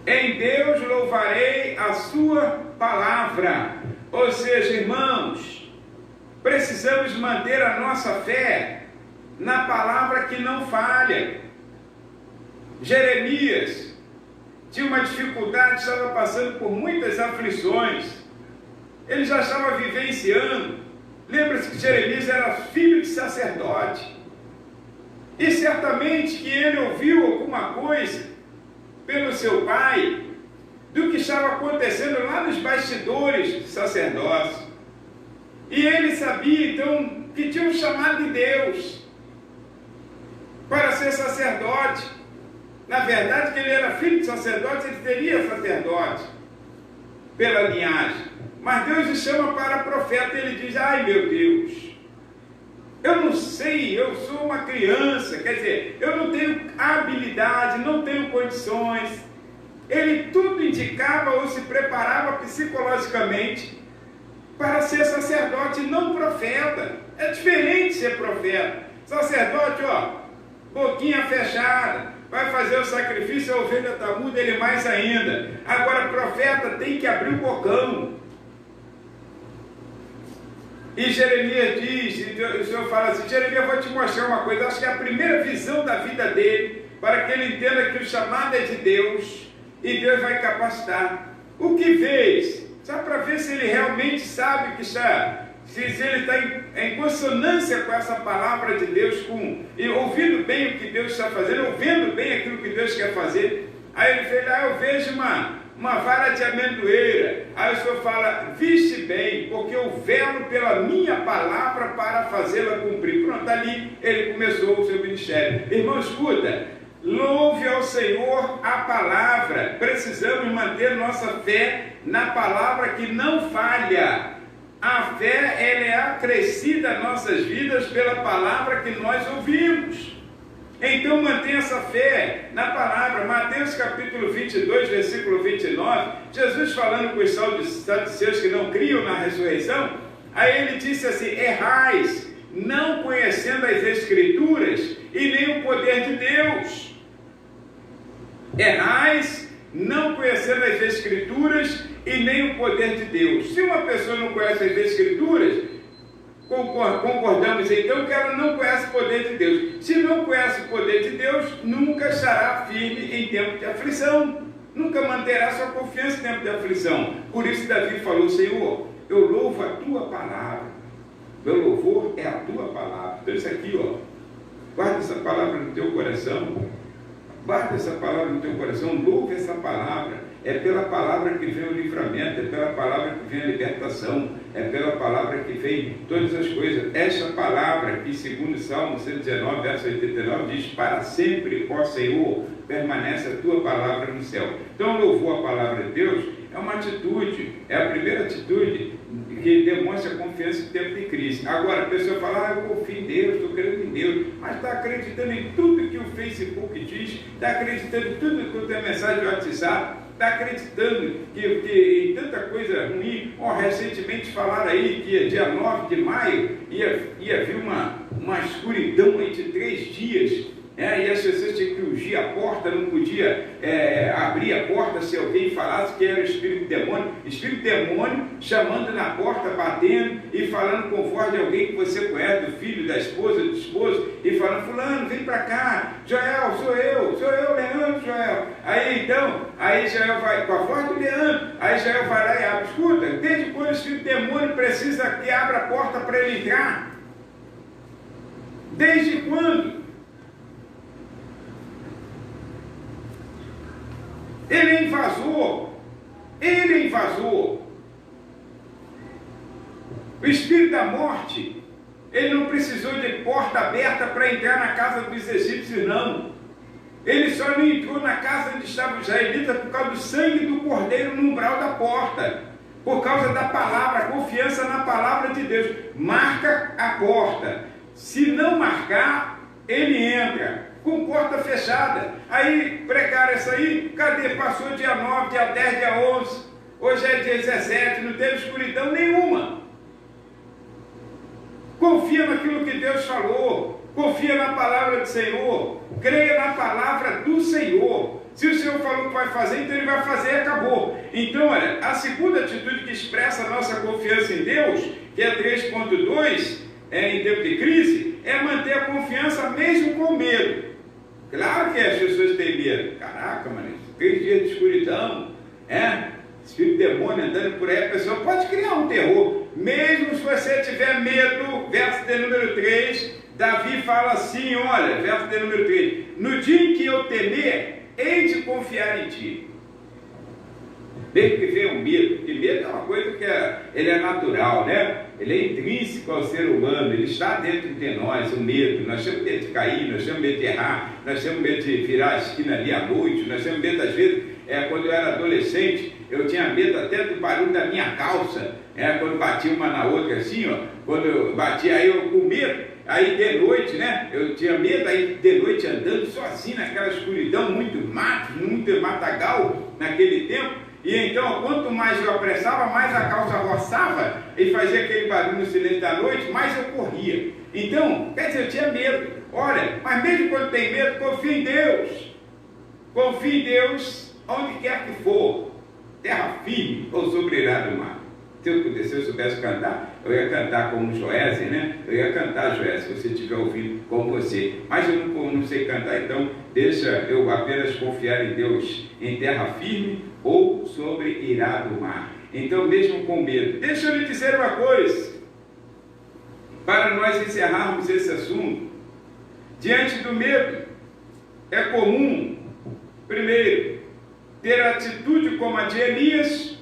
Em Deus louvarei a sua palavra. Ou seja, irmãos, precisamos manter a nossa fé na palavra que não falha. Jeremias tinha uma dificuldade, estava passando por muitas aflições. Ele já estava vivenciando. Lembra-se que Jeremias era filho de sacerdote. E certamente que ele ouviu alguma coisa pelo seu pai do que estava acontecendo lá nos bastidores do sacerdócio. E ele sabia então que tinha um chamado de Deus para ser sacerdote. Na verdade, que ele era filho de sacerdote, ele seria sacerdote pela linhagem. Mas Deus o chama para profeta e ele diz, ai meu Deus, eu não sei, eu sou uma criança, quer dizer, eu não tenho habilidade, não tenho condições. Ele tudo indicava ou se preparava psicologicamente para ser sacerdote, não profeta. É diferente ser profeta. Sacerdote, boquinha fechada, vai fazer o sacrifício, a ovelha está muda, ele mais ainda. Agora, profeta tem que abrir o bocão. E Jeremias diz, o Senhor fala assim, Jeremias, eu vou te mostrar uma coisa, acho que é a primeira visão da vida dele, para que ele entenda que o chamado é de Deus, e Deus vai capacitar. O que fez? Só para ver se ele realmente sabe que está, se ele está em consonância com essa palavra de Deus, e ouvindo bem o que Deus está fazendo, ouvindo bem aquilo que Deus quer fazer. Aí ele fez, eu vejo uma vara de amendoeira. Aí o Senhor fala, viste bem, porque eu velo pela minha palavra para fazê-la cumprir. Pronto, ali ele começou o seu ministério. Irmão, escuta, louve ao Senhor a palavra. Precisamos manter nossa fé na palavra que não falha. A fé, ela é acrescida em nossas vidas pela palavra que nós ouvimos. Então mantenha essa fé na palavra. Mateus capítulo 22, versículo 29, Jesus falando com os saduceus que não criam na ressurreição, aí ele disse assim: errais, não conhecendo as Escrituras e nem o poder de Deus. Errais, não conhecendo as Escrituras e nem o poder de Deus. Se uma pessoa não conhece as Escrituras, concordamos então que ela não conhece o poder de Deus. Se não conhece o poder de Deus, nunca estará firme em tempo de aflição. Nunca manterá sua confiança em tempo de aflição. Por isso Davi falou: Senhor, eu louvo a tua palavra. Meu louvor é a tua palavra. Então isso aqui, ó, guarda essa palavra no teu coração. Guarda essa palavra no teu coração. Louve essa palavra. É pela palavra que vem o livramento, é pela palavra que vem a libertação, é pela palavra que vem todas as coisas. Esta palavra que, segundo Salmo 119, verso 89, diz: para sempre, ó Senhor, permanece a tua palavra no céu. Então, louvor a palavra de Deus é uma atitude, é a primeira atitude que demonstra confiança em tempo de crise. Agora, a pessoa fala: eu confio em Deus, estou crendo em Deus, mas está acreditando em tudo que o Facebook diz, está acreditando em tudo que tem mensagem do WhatsApp, está acreditando que em tanta coisa ruim. Recentemente falaram aí que dia 9 de maio ia vir uma escuridão aí de 3 dias, e as pessoas tinham que ungir a porta, não podia abrir a porta se alguém falasse que era o espírito demônio chamando na porta, batendo e falando com voz de alguém que você conhece, do filho, da esposa, do esposo, e falando: fulano, vem para cá, Joel, sou eu, Leandro, Joel. Aí Joel vai com a voz do Leandro, aí Joel vai lá e abre. Escuta, desde quando o espírito demônio precisa que abra a porta para ele entrar? Desde quando? Ele invasou. O espírito da morte, ele não precisou de porta aberta para entrar na casa dos egípcios, não. Ele só não entrou na casa onde estavam os israelitas por causa do sangue do cordeiro no umbral da porta, por causa da palavra, a confiança na palavra de Deus. Marca a porta. Se não marcar, ele entra com porta fechada. Aí pregaram essa aí, cadê? Passou dia 9, dia 10, dia 11, hoje é dia 17, não teve escuridão nenhuma. Confia naquilo que Deus falou, confia na palavra do Senhor, creia na palavra do Senhor. Se o Senhor falou que vai fazer, então Ele vai fazer e acabou. Então, olha, a segunda atitude que expressa a nossa confiança em Deus, que é 3.2, em tempo de crise, é manter a confiança mesmo com medo. Claro que as pessoas têm medo. Caraca, mano, 3 dias de escuridão, espírito demônio andando por aí, a pessoa pode criar um terror. Mesmo se você tiver medo, verso de número 3, Davi fala assim, olha, verso de número 3, no dia em que eu temer, hei de confiar em ti. Mesmo que venha um medo, porque medo é uma coisa que ele é natural, né? Ele é intrínseco ao ser humano, ele está dentro de nós, o medo. Nós temos medo de cair, nós temos medo de errar, nós temos medo de virar a esquina ali à noite, nós temos medo, às vezes, quando eu era adolescente, eu tinha medo até do barulho da minha calça, quando batia uma na outra assim, ó, quando eu batia, aí eu com medo, aí de noite, né, eu tinha medo, aí de noite andando sozinho naquela escuridão, muito mato, muito matagal naquele tempo. E então, quanto mais eu apressava, mais a calça roçava e fazia aquele barulho no silêncio da noite, mais eu corria. Então, quer dizer, eu tinha medo. Olha, mas mesmo quando tem medo, confie em Deus. Confie em Deus onde quer que for. Terra firme ou sobre irado mar. Se eu soubesse cantar, eu ia cantar como Joésia, né? Eu ia cantar, Joésia, se você estiver ouvindo como você. Mas eu não sei cantar, então deixa eu apenas confiar em Deus, em terra firme ou sobre irado mar. Então, mesmo com medo. Deixa eu lhe dizer uma coisa, para nós encerrarmos esse assunto. Diante do medo, é comum, primeiro, ter atitude como a de Elias.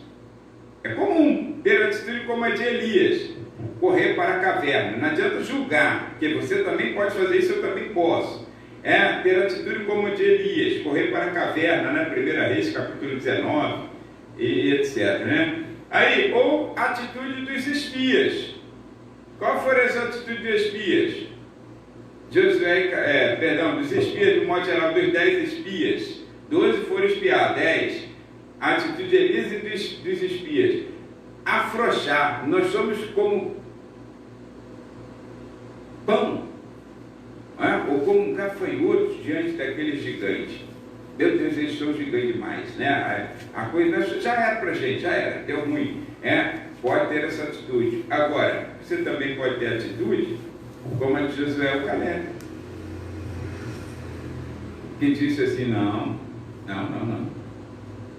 É comum ter atitude como a de Elias, correr para a caverna. Não adianta julgar, porque você também pode fazer isso, eu também posso. Ter atitude como a de Elias, correr para a caverna, né? 1 Reis, capítulo 19, e etc. Né? Aí, ou atitude dos espias. Qual foi essa atitude dos espias? dos espias, do modo geral, dos 10 espias, 12 foram espiar, 10, a atitude de Elias e dos espias, afrouxar. Nós somos como pão, ou como gafanhotos diante daquele gigante. Meu Deus, eles são gigantes demais, né? A coisa já era para a gente, já era, deu ruim. Pode ter essa atitude. Agora, você também pode ter atitude como a de Josué e o Caleb, que disse assim: não.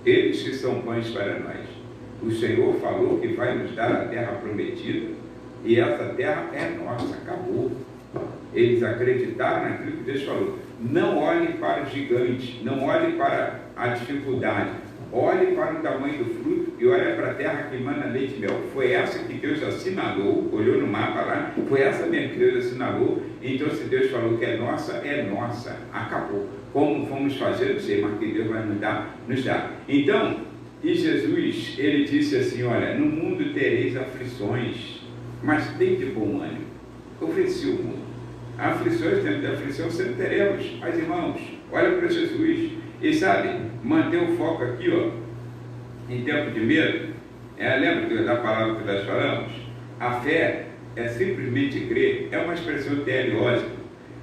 Eles que são pães para nós. O Senhor falou que vai nos dar a terra prometida, e essa terra é nossa, acabou. Eles acreditaram naquilo que Deus falou. Não olhe para o gigante, não olhe para a dificuldade, olhe para o tamanho do fruto e olhe para a terra que emana leite e mel. Foi essa que Deus assinalou, olhou no mapa lá, foi essa mesmo que Deus assinalou. Então, se Deus falou que é nossa, acabou. Como vamos fazer? Não sei, mas que Deus vai nos dar. Então, e Jesus, ele disse assim: olha, no mundo tereis aflições, mas tem de bom ânimo. Eu venci o mundo. Aflições, dentro da aflição sempre teremos. Mas, irmãos, olha para Jesus e sabe, manter o foco aqui, em tempo de medo. Lembra da palavra que nós falamos? A fé é simplesmente crer, é uma expressão teológica.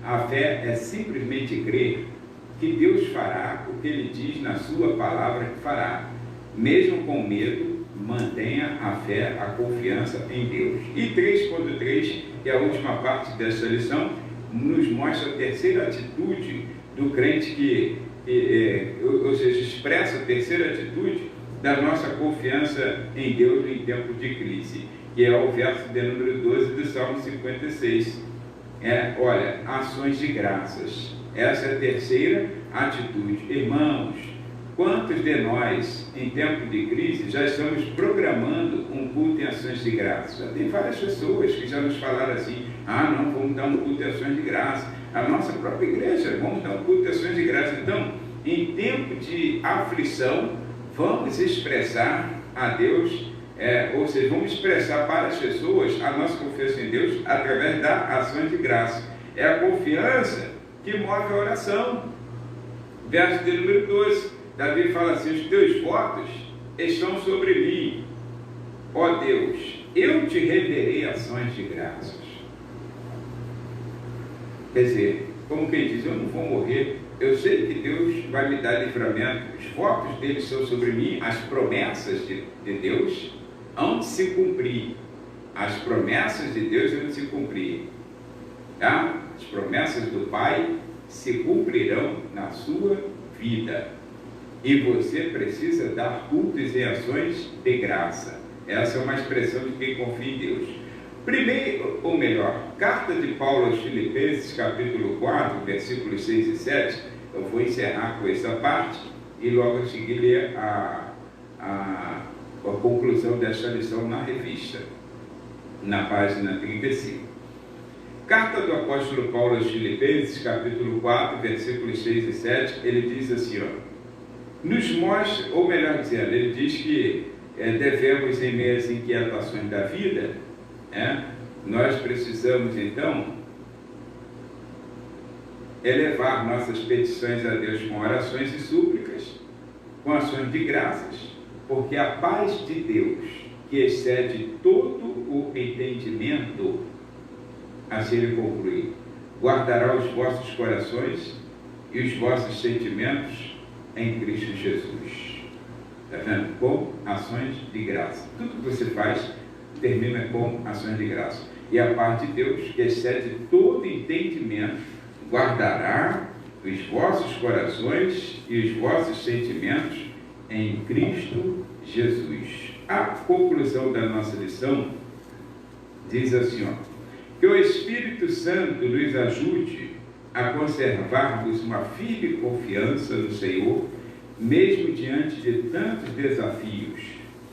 A fé é simplesmente crer que Deus fará o que Ele diz na sua palavra que fará. Mesmo com medo, mantenha a fé, a confiança em Deus. E 3.3, que é a última parte dessa lição, nos mostra a terceira atitude do crente ou seja, expressa a terceira atitude da nossa confiança em Deus em tempo de crise, que é o verso de número 12 do Salmo 56. Olha, ações de graças. Essa é a terceira atitude. Irmãos, quantos de nós, em tempo de crise, já estamos programando um culto em ações de graça? Já tem várias pessoas que já nos falaram assim: não, vamos dar um culto em ações de graça. A nossa própria igreja, vamos dar um culto em ações de graça. Então, em tempo de aflição, vamos expressar a Deus, ou seja, vamos expressar para as pessoas a nossa confiança em Deus através da ação de graça. É a confiança que move a oração. Verso de número 12, Davi fala assim: os teus votos estão sobre mim, ó Deus, eu te renderei ações de graças. Quer dizer, como quem diz, eu não vou morrer, eu sei que Deus vai me dar livramento, os votos dele são sobre mim, as promessas de Deus hão de se cumprir, as promessas de Deus hão de se cumprir, tá? As promessas do Pai se cumprirão na sua vida, e você precisa dar cultos e ações de graça. Essa é uma expressão de quem confia em Deus. Primeiro, ou melhor, carta de Paulo aos Filipenses, capítulo 4, versículos 6 e 7, eu vou encerrar com essa parte e logo a seguir ler a conclusão desta lição na revista, na página 35. Carta do apóstolo Paulo aos Filipenses, capítulo 4, versículos 6 e 7, ele diz assim, nos mostra, ou melhor dizendo, ele diz que devemos, em meio às inquietações da vida, nós precisamos então elevar nossas petições a Deus com orações e súplicas, com ações de graças, porque a paz de Deus, que excede todo o entendimento, assim ele conclui, guardará os vossos corações e os vossos sentimentos em Cristo Jesus. Está vendo? Com ações de graça. Tudo que você faz termina com ações de graça. E a paz de Deus, que excede todo entendimento, guardará os vossos corações e os vossos sentimentos em Cristo Jesus. A conclusão da nossa lição diz assim, que o Espírito Santo nos ajude a conservarmos uma firme confiança no Senhor, mesmo diante de tantos desafios,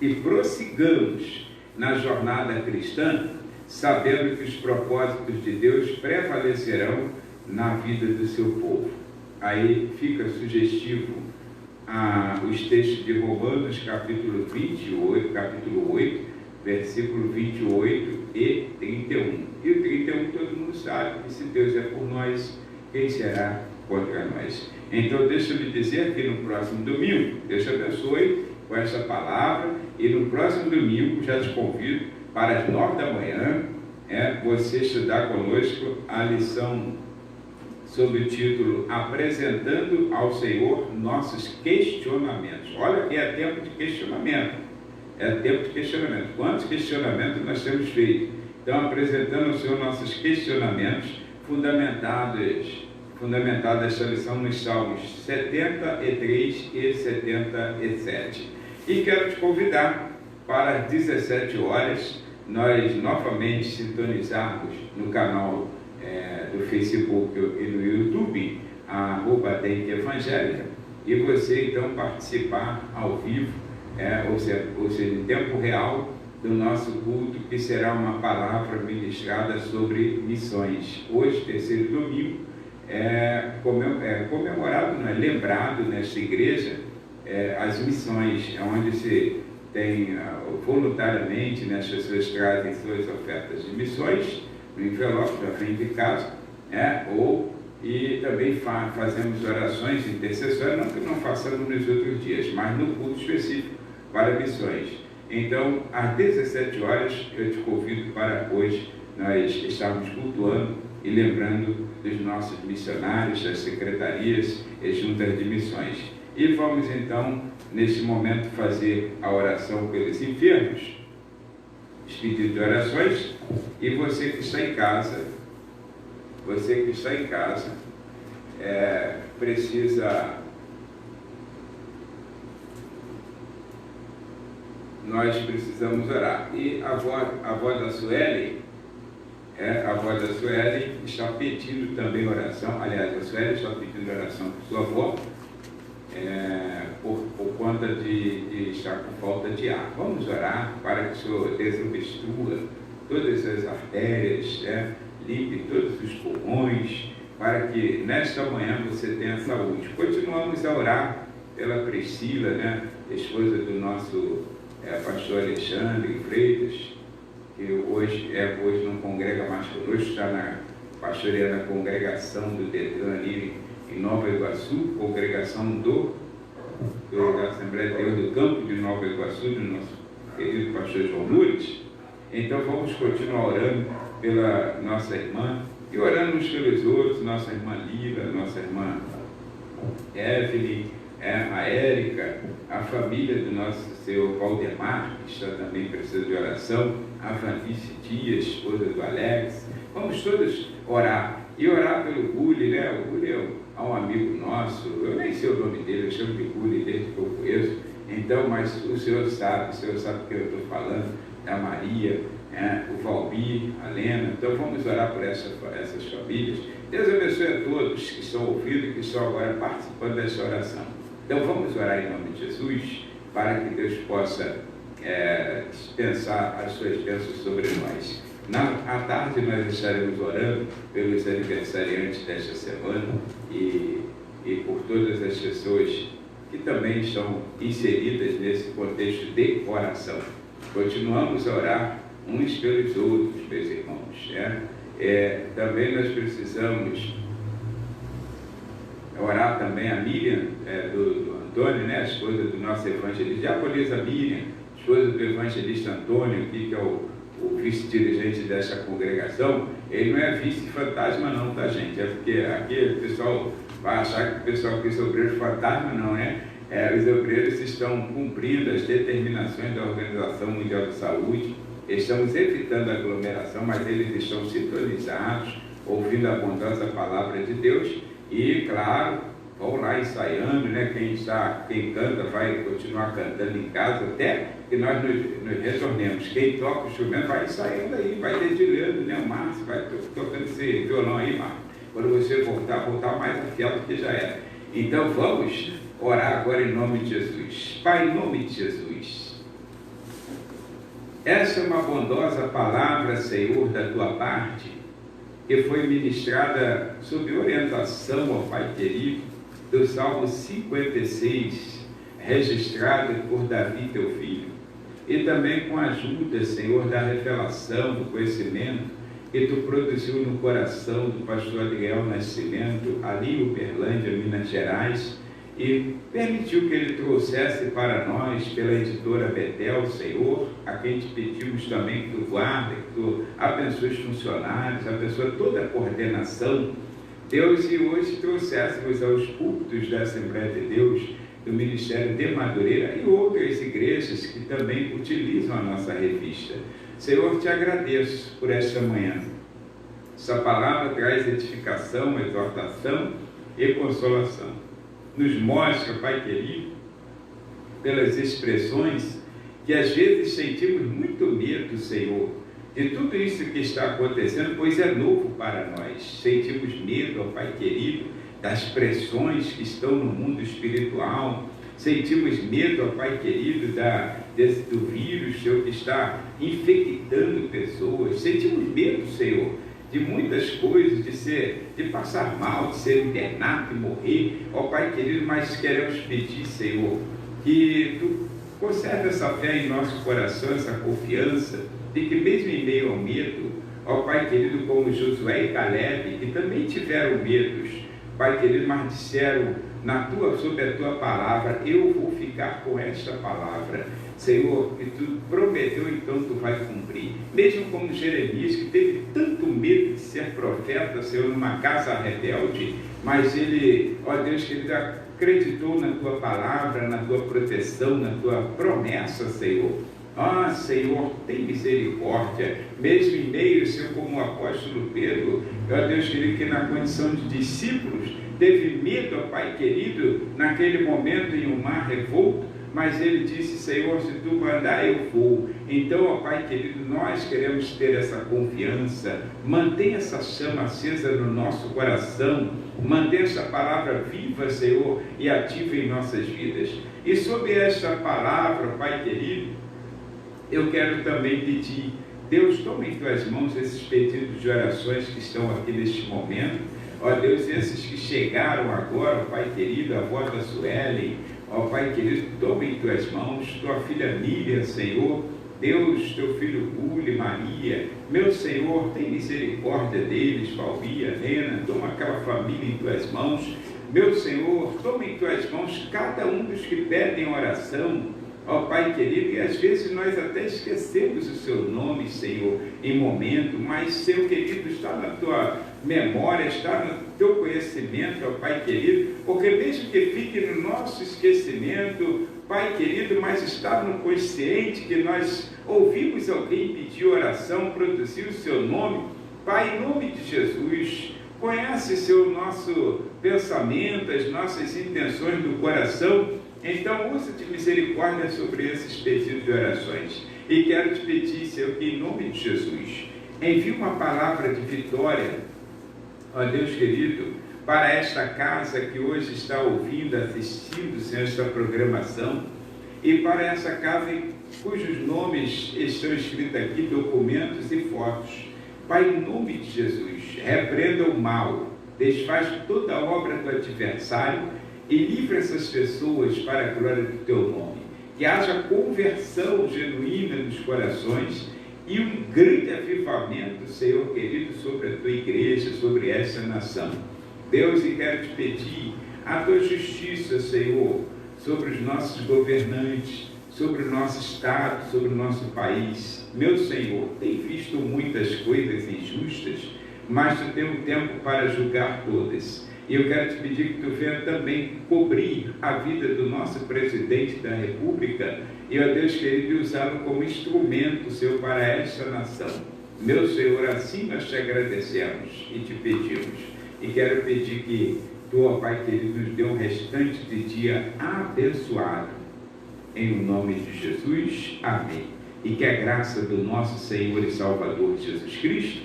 e prossigamos na jornada cristã, sabendo que os propósitos de Deus prevalecerão na vida do seu povo. Aí fica sugestivo os textos de Romanos, capítulo 28, capítulo 8, versículo 28 e 31. E o 31, todo mundo sabe que se Deus é por nós, quem será contra nós? Então, deixa eu lhe dizer que no próximo domingo, Deus te abençoe com essa palavra, e no próximo domingo, já te convido para as 9 da manhã, você estudar conosco a lição sob o título Apresentando ao Senhor Nossos Questionamentos. Olha que é tempo de questionamento. É tempo de questionamento. Quantos questionamentos nós temos feito? Então, apresentando ao Senhor nossos questionamentos, fundamentados essa lição nos Salmos 73 e 77. E quero te convidar para as 17 horas, nós novamente sintonizarmos no canal do Facebook e no YouTube, @Dente Evangélica, e você então participar ao vivo, ou seja, em tempo real, do nosso culto, que será uma palavra ministrada sobre missões. Hoje, terceiro domingo, comemorado, lembrado nesta igreja, as missões, onde se tem voluntariamente, as pessoas trazem suas ofertas de missões no envelope, já vem de casa, e também fazemos orações intercessórias, não que não façamos nos outros dias, mas no culto específico para missões. Então, às 17 horas, eu te convido para hoje nós estarmos cultuando e lembrando dos nossos missionários, das secretarias e juntas de missões. E vamos então, neste momento, fazer a oração pelos enfermos, os pedidos de orações, e você que está em casa, nós precisamos orar. E a avó da Sueli, está pedindo também oração. Aliás, a Sueli está pedindo oração por sua avó, por conta de estar com falta de ar. Vamos orar para que o Senhor desobstrua todas as artérias, limpe todos os pulmões, para que nesta manhã você tenha saúde. Continuamos a orar pela Priscila, esposa do nosso pastor Alexandre Freitas, que hoje não congrega mais conosco, está pastoreando a congregação do Detran ali em Nova Iguaçu, congregação da Assembleia de Deus do Campo de Nova Iguaçu, do nosso querido pastor João Lourdes. Então vamos continuar orando pela nossa irmã e orando uns pelos outros, nossa irmã Lila, nossa irmã Evelyn, a Érica, a família do nosso senhor Valdemar, que está também precisando de oração, a Vanice Dias, esposa do Alex. Vamos todos orar, e orar pelo Gulli, O Gulli é um amigo nosso, eu nem sei o nome dele, eu chamo de Gulli desde que eu conheço, então, mas o senhor sabe o que eu estou falando, a Maria, o Valmir, a Lena. Então vamos orar por essas famílias. Deus abençoe a todos que estão ouvindo e que estão agora participando dessa oração. Então vamos orar em nome de Jesus, para que Deus possa dispensar as suas bênçãos sobre nós. À tarde nós estaremos orando pelos aniversariantes desta semana e por todas as pessoas que também estão inseridas nesse contexto de oração. Continuamos a orar uns pelos outros, meus irmãos. Também nós precisamos orar também a Miriam, do Antônio, a esposa do nosso evangelista, diaconisa Miriam, esposa do evangelista Antônio, que é o vice-dirigente dessa congregação. Ele não é vice-fantasma não, tá, gente? É porque aqui o pessoal vai achar que o pessoal quis obreiro fantasma, não, os obreiros estão cumprindo as determinações da Organização Mundial de Saúde. Estamos evitando a aglomeração, mas eles estão sintonizados, ouvindo a bondosa palavra de Deus e, claro, vão lá ensaiando, quem canta vai continuar cantando em casa até que nós nos retornemos. Quem toca o instrumento vai ensaiando aí, vai dedilhando, o Márcio vai tocando esse violão aí, Márcio. Quando você voltar mais afiado do que já era. Então vamos orar agora em nome de Jesus. Pai, em nome de Jesus, essa é uma bondosa palavra, Senhor, da tua parte, que foi ministrada sob orientação, ó Pai querido, do Salmo 56, registrado por Davi, teu filho, e também com a ajuda, Senhor, da revelação, do conhecimento que Tu produziu no coração do pastor Adriel Nascimento, ali em Uberlândia, Minas Gerais, e permitiu que ele trouxesse para nós, pela editora Betel, Senhor, a quem te pedimos também que Tu guarda, que Tu abençoe os funcionários, abençoe toda a coordenação, Deus, e hoje trouxéssemos aos púlpitos da Assembleia de Deus, do Ministério de Madureira e outras igrejas que também utilizam a nossa revista. Senhor, te agradeço por esta manhã. Essa palavra traz edificação, exortação e consolação. Nos mostra, Pai querido, pelas expressões, que às vezes sentimos muito medo, Senhor, de tudo isso que está acontecendo, pois é novo para nós. Sentimos medo, ó Pai querido, das pressões que estão no mundo espiritual. Sentimos medo, ó Pai querido, do vírus, Senhor, que está infectando pessoas. Sentimos medo, Senhor, de muitas coisas, de passar mal, de ser internado, de morrer, ó Pai querido, mas queremos pedir, Senhor, que Tu conserve essa fé em nosso coração, essa confiança, de que mesmo em meio ao medo, ó Pai querido, como Josué e Caleb, que também tiveram medos, Pai querido, mas disseram sobre a Tua palavra, eu vou ficar com esta palavra. Senhor, que Tu prometeu, então Tu vai cumprir. Mesmo como Jeremias, que teve tanto medo de ser profeta, Senhor, numa casa rebelde, mas ele, ó Deus querido, acreditou na Tua palavra, na Tua proteção, na Tua promessa, Senhor. Ah, Senhor, tem misericórdia, mesmo em meio, Senhor, como o apóstolo Pedro, ó Deus querido, que na condição de discípulos, teve medo, ó Pai querido, naquele momento em um mar revolto, mas ele disse, Senhor, se Tu mandar, eu vou. Então, ó Pai querido, nós queremos ter essa confiança, mantenha essa chama acesa no nosso coração, mantenha essa palavra viva, Senhor, e ativa em nossas vidas. E sobre esta palavra, Pai querido, eu quero também pedir, Deus, toma em Tuas mãos esses pedidos de orações que estão aqui neste momento, ó Deus, esses que chegaram agora, ó Pai querido, a avó da Suelen, ó Pai querido, toma em Tuas mãos, Tua filha Miriam, Senhor, Deus, Teu filho Gule, Maria, meu Senhor, tem misericórdia deles, Valvia, Helena, toma aquela família em Tuas mãos, meu Senhor, toma em Tuas mãos cada um dos que pedem oração, ó Pai querido, e às vezes nós até esquecemos o Seu nome, Senhor, em momento, mas, Senhor querido, está na Tua memória, está no Teu conhecimento, ó Pai querido, porque mesmo que fique no nosso esquecimento, Pai querido, mas está no consciente que nós ouvimos alguém pedir oração, produzir o Seu nome, Pai, em nome de Jesus, conhece, Senhor, o nosso pensamento, as nossas intenções do coração. Então, usa de misericórdia sobre esses pedidos de orações. E quero te pedir, Senhor, que em nome de Jesus, envie uma palavra de vitória, ó Deus querido, para esta casa que hoje está ouvindo, assistindo, Senhor, esta programação, e para essa casa cujos nomes estão escritos aqui, documentos e fotos. Pai, em nome de Jesus, repreenda o mal, desfaz toda a obra do adversário, e livra essas pessoas para a glória do Teu nome. Que haja conversão genuína nos corações e um grande avivamento, Senhor querido, sobre a Tua igreja, sobre esta nação. Deus, e quero te pedir a Tua justiça, Senhor, sobre os nossos governantes, sobre o nosso Estado, sobre o nosso país. Meu Senhor, tem visto muitas coisas injustas, mas Tu tem um tempo para julgar todas. E eu quero te pedir que Tu venha também cobrir a vida do nosso presidente da República e, ó Deus querido, usá-lo como instrumento, Senhor, para esta nação. Meu Senhor, assim nós te agradecemos e te pedimos. E quero pedir que Tu, ó Pai querido, nos dê um restante de dia abençoado. Em nome de Jesus, amém. E que a graça do nosso Senhor e Salvador Jesus Cristo,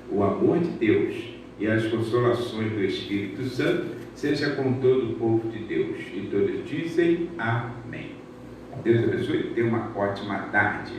o amor de Deus e as consolações do Espírito Santo seja com todo o povo de Deus. E todos dizem amém. Deus abençoe e tenha uma ótima tarde.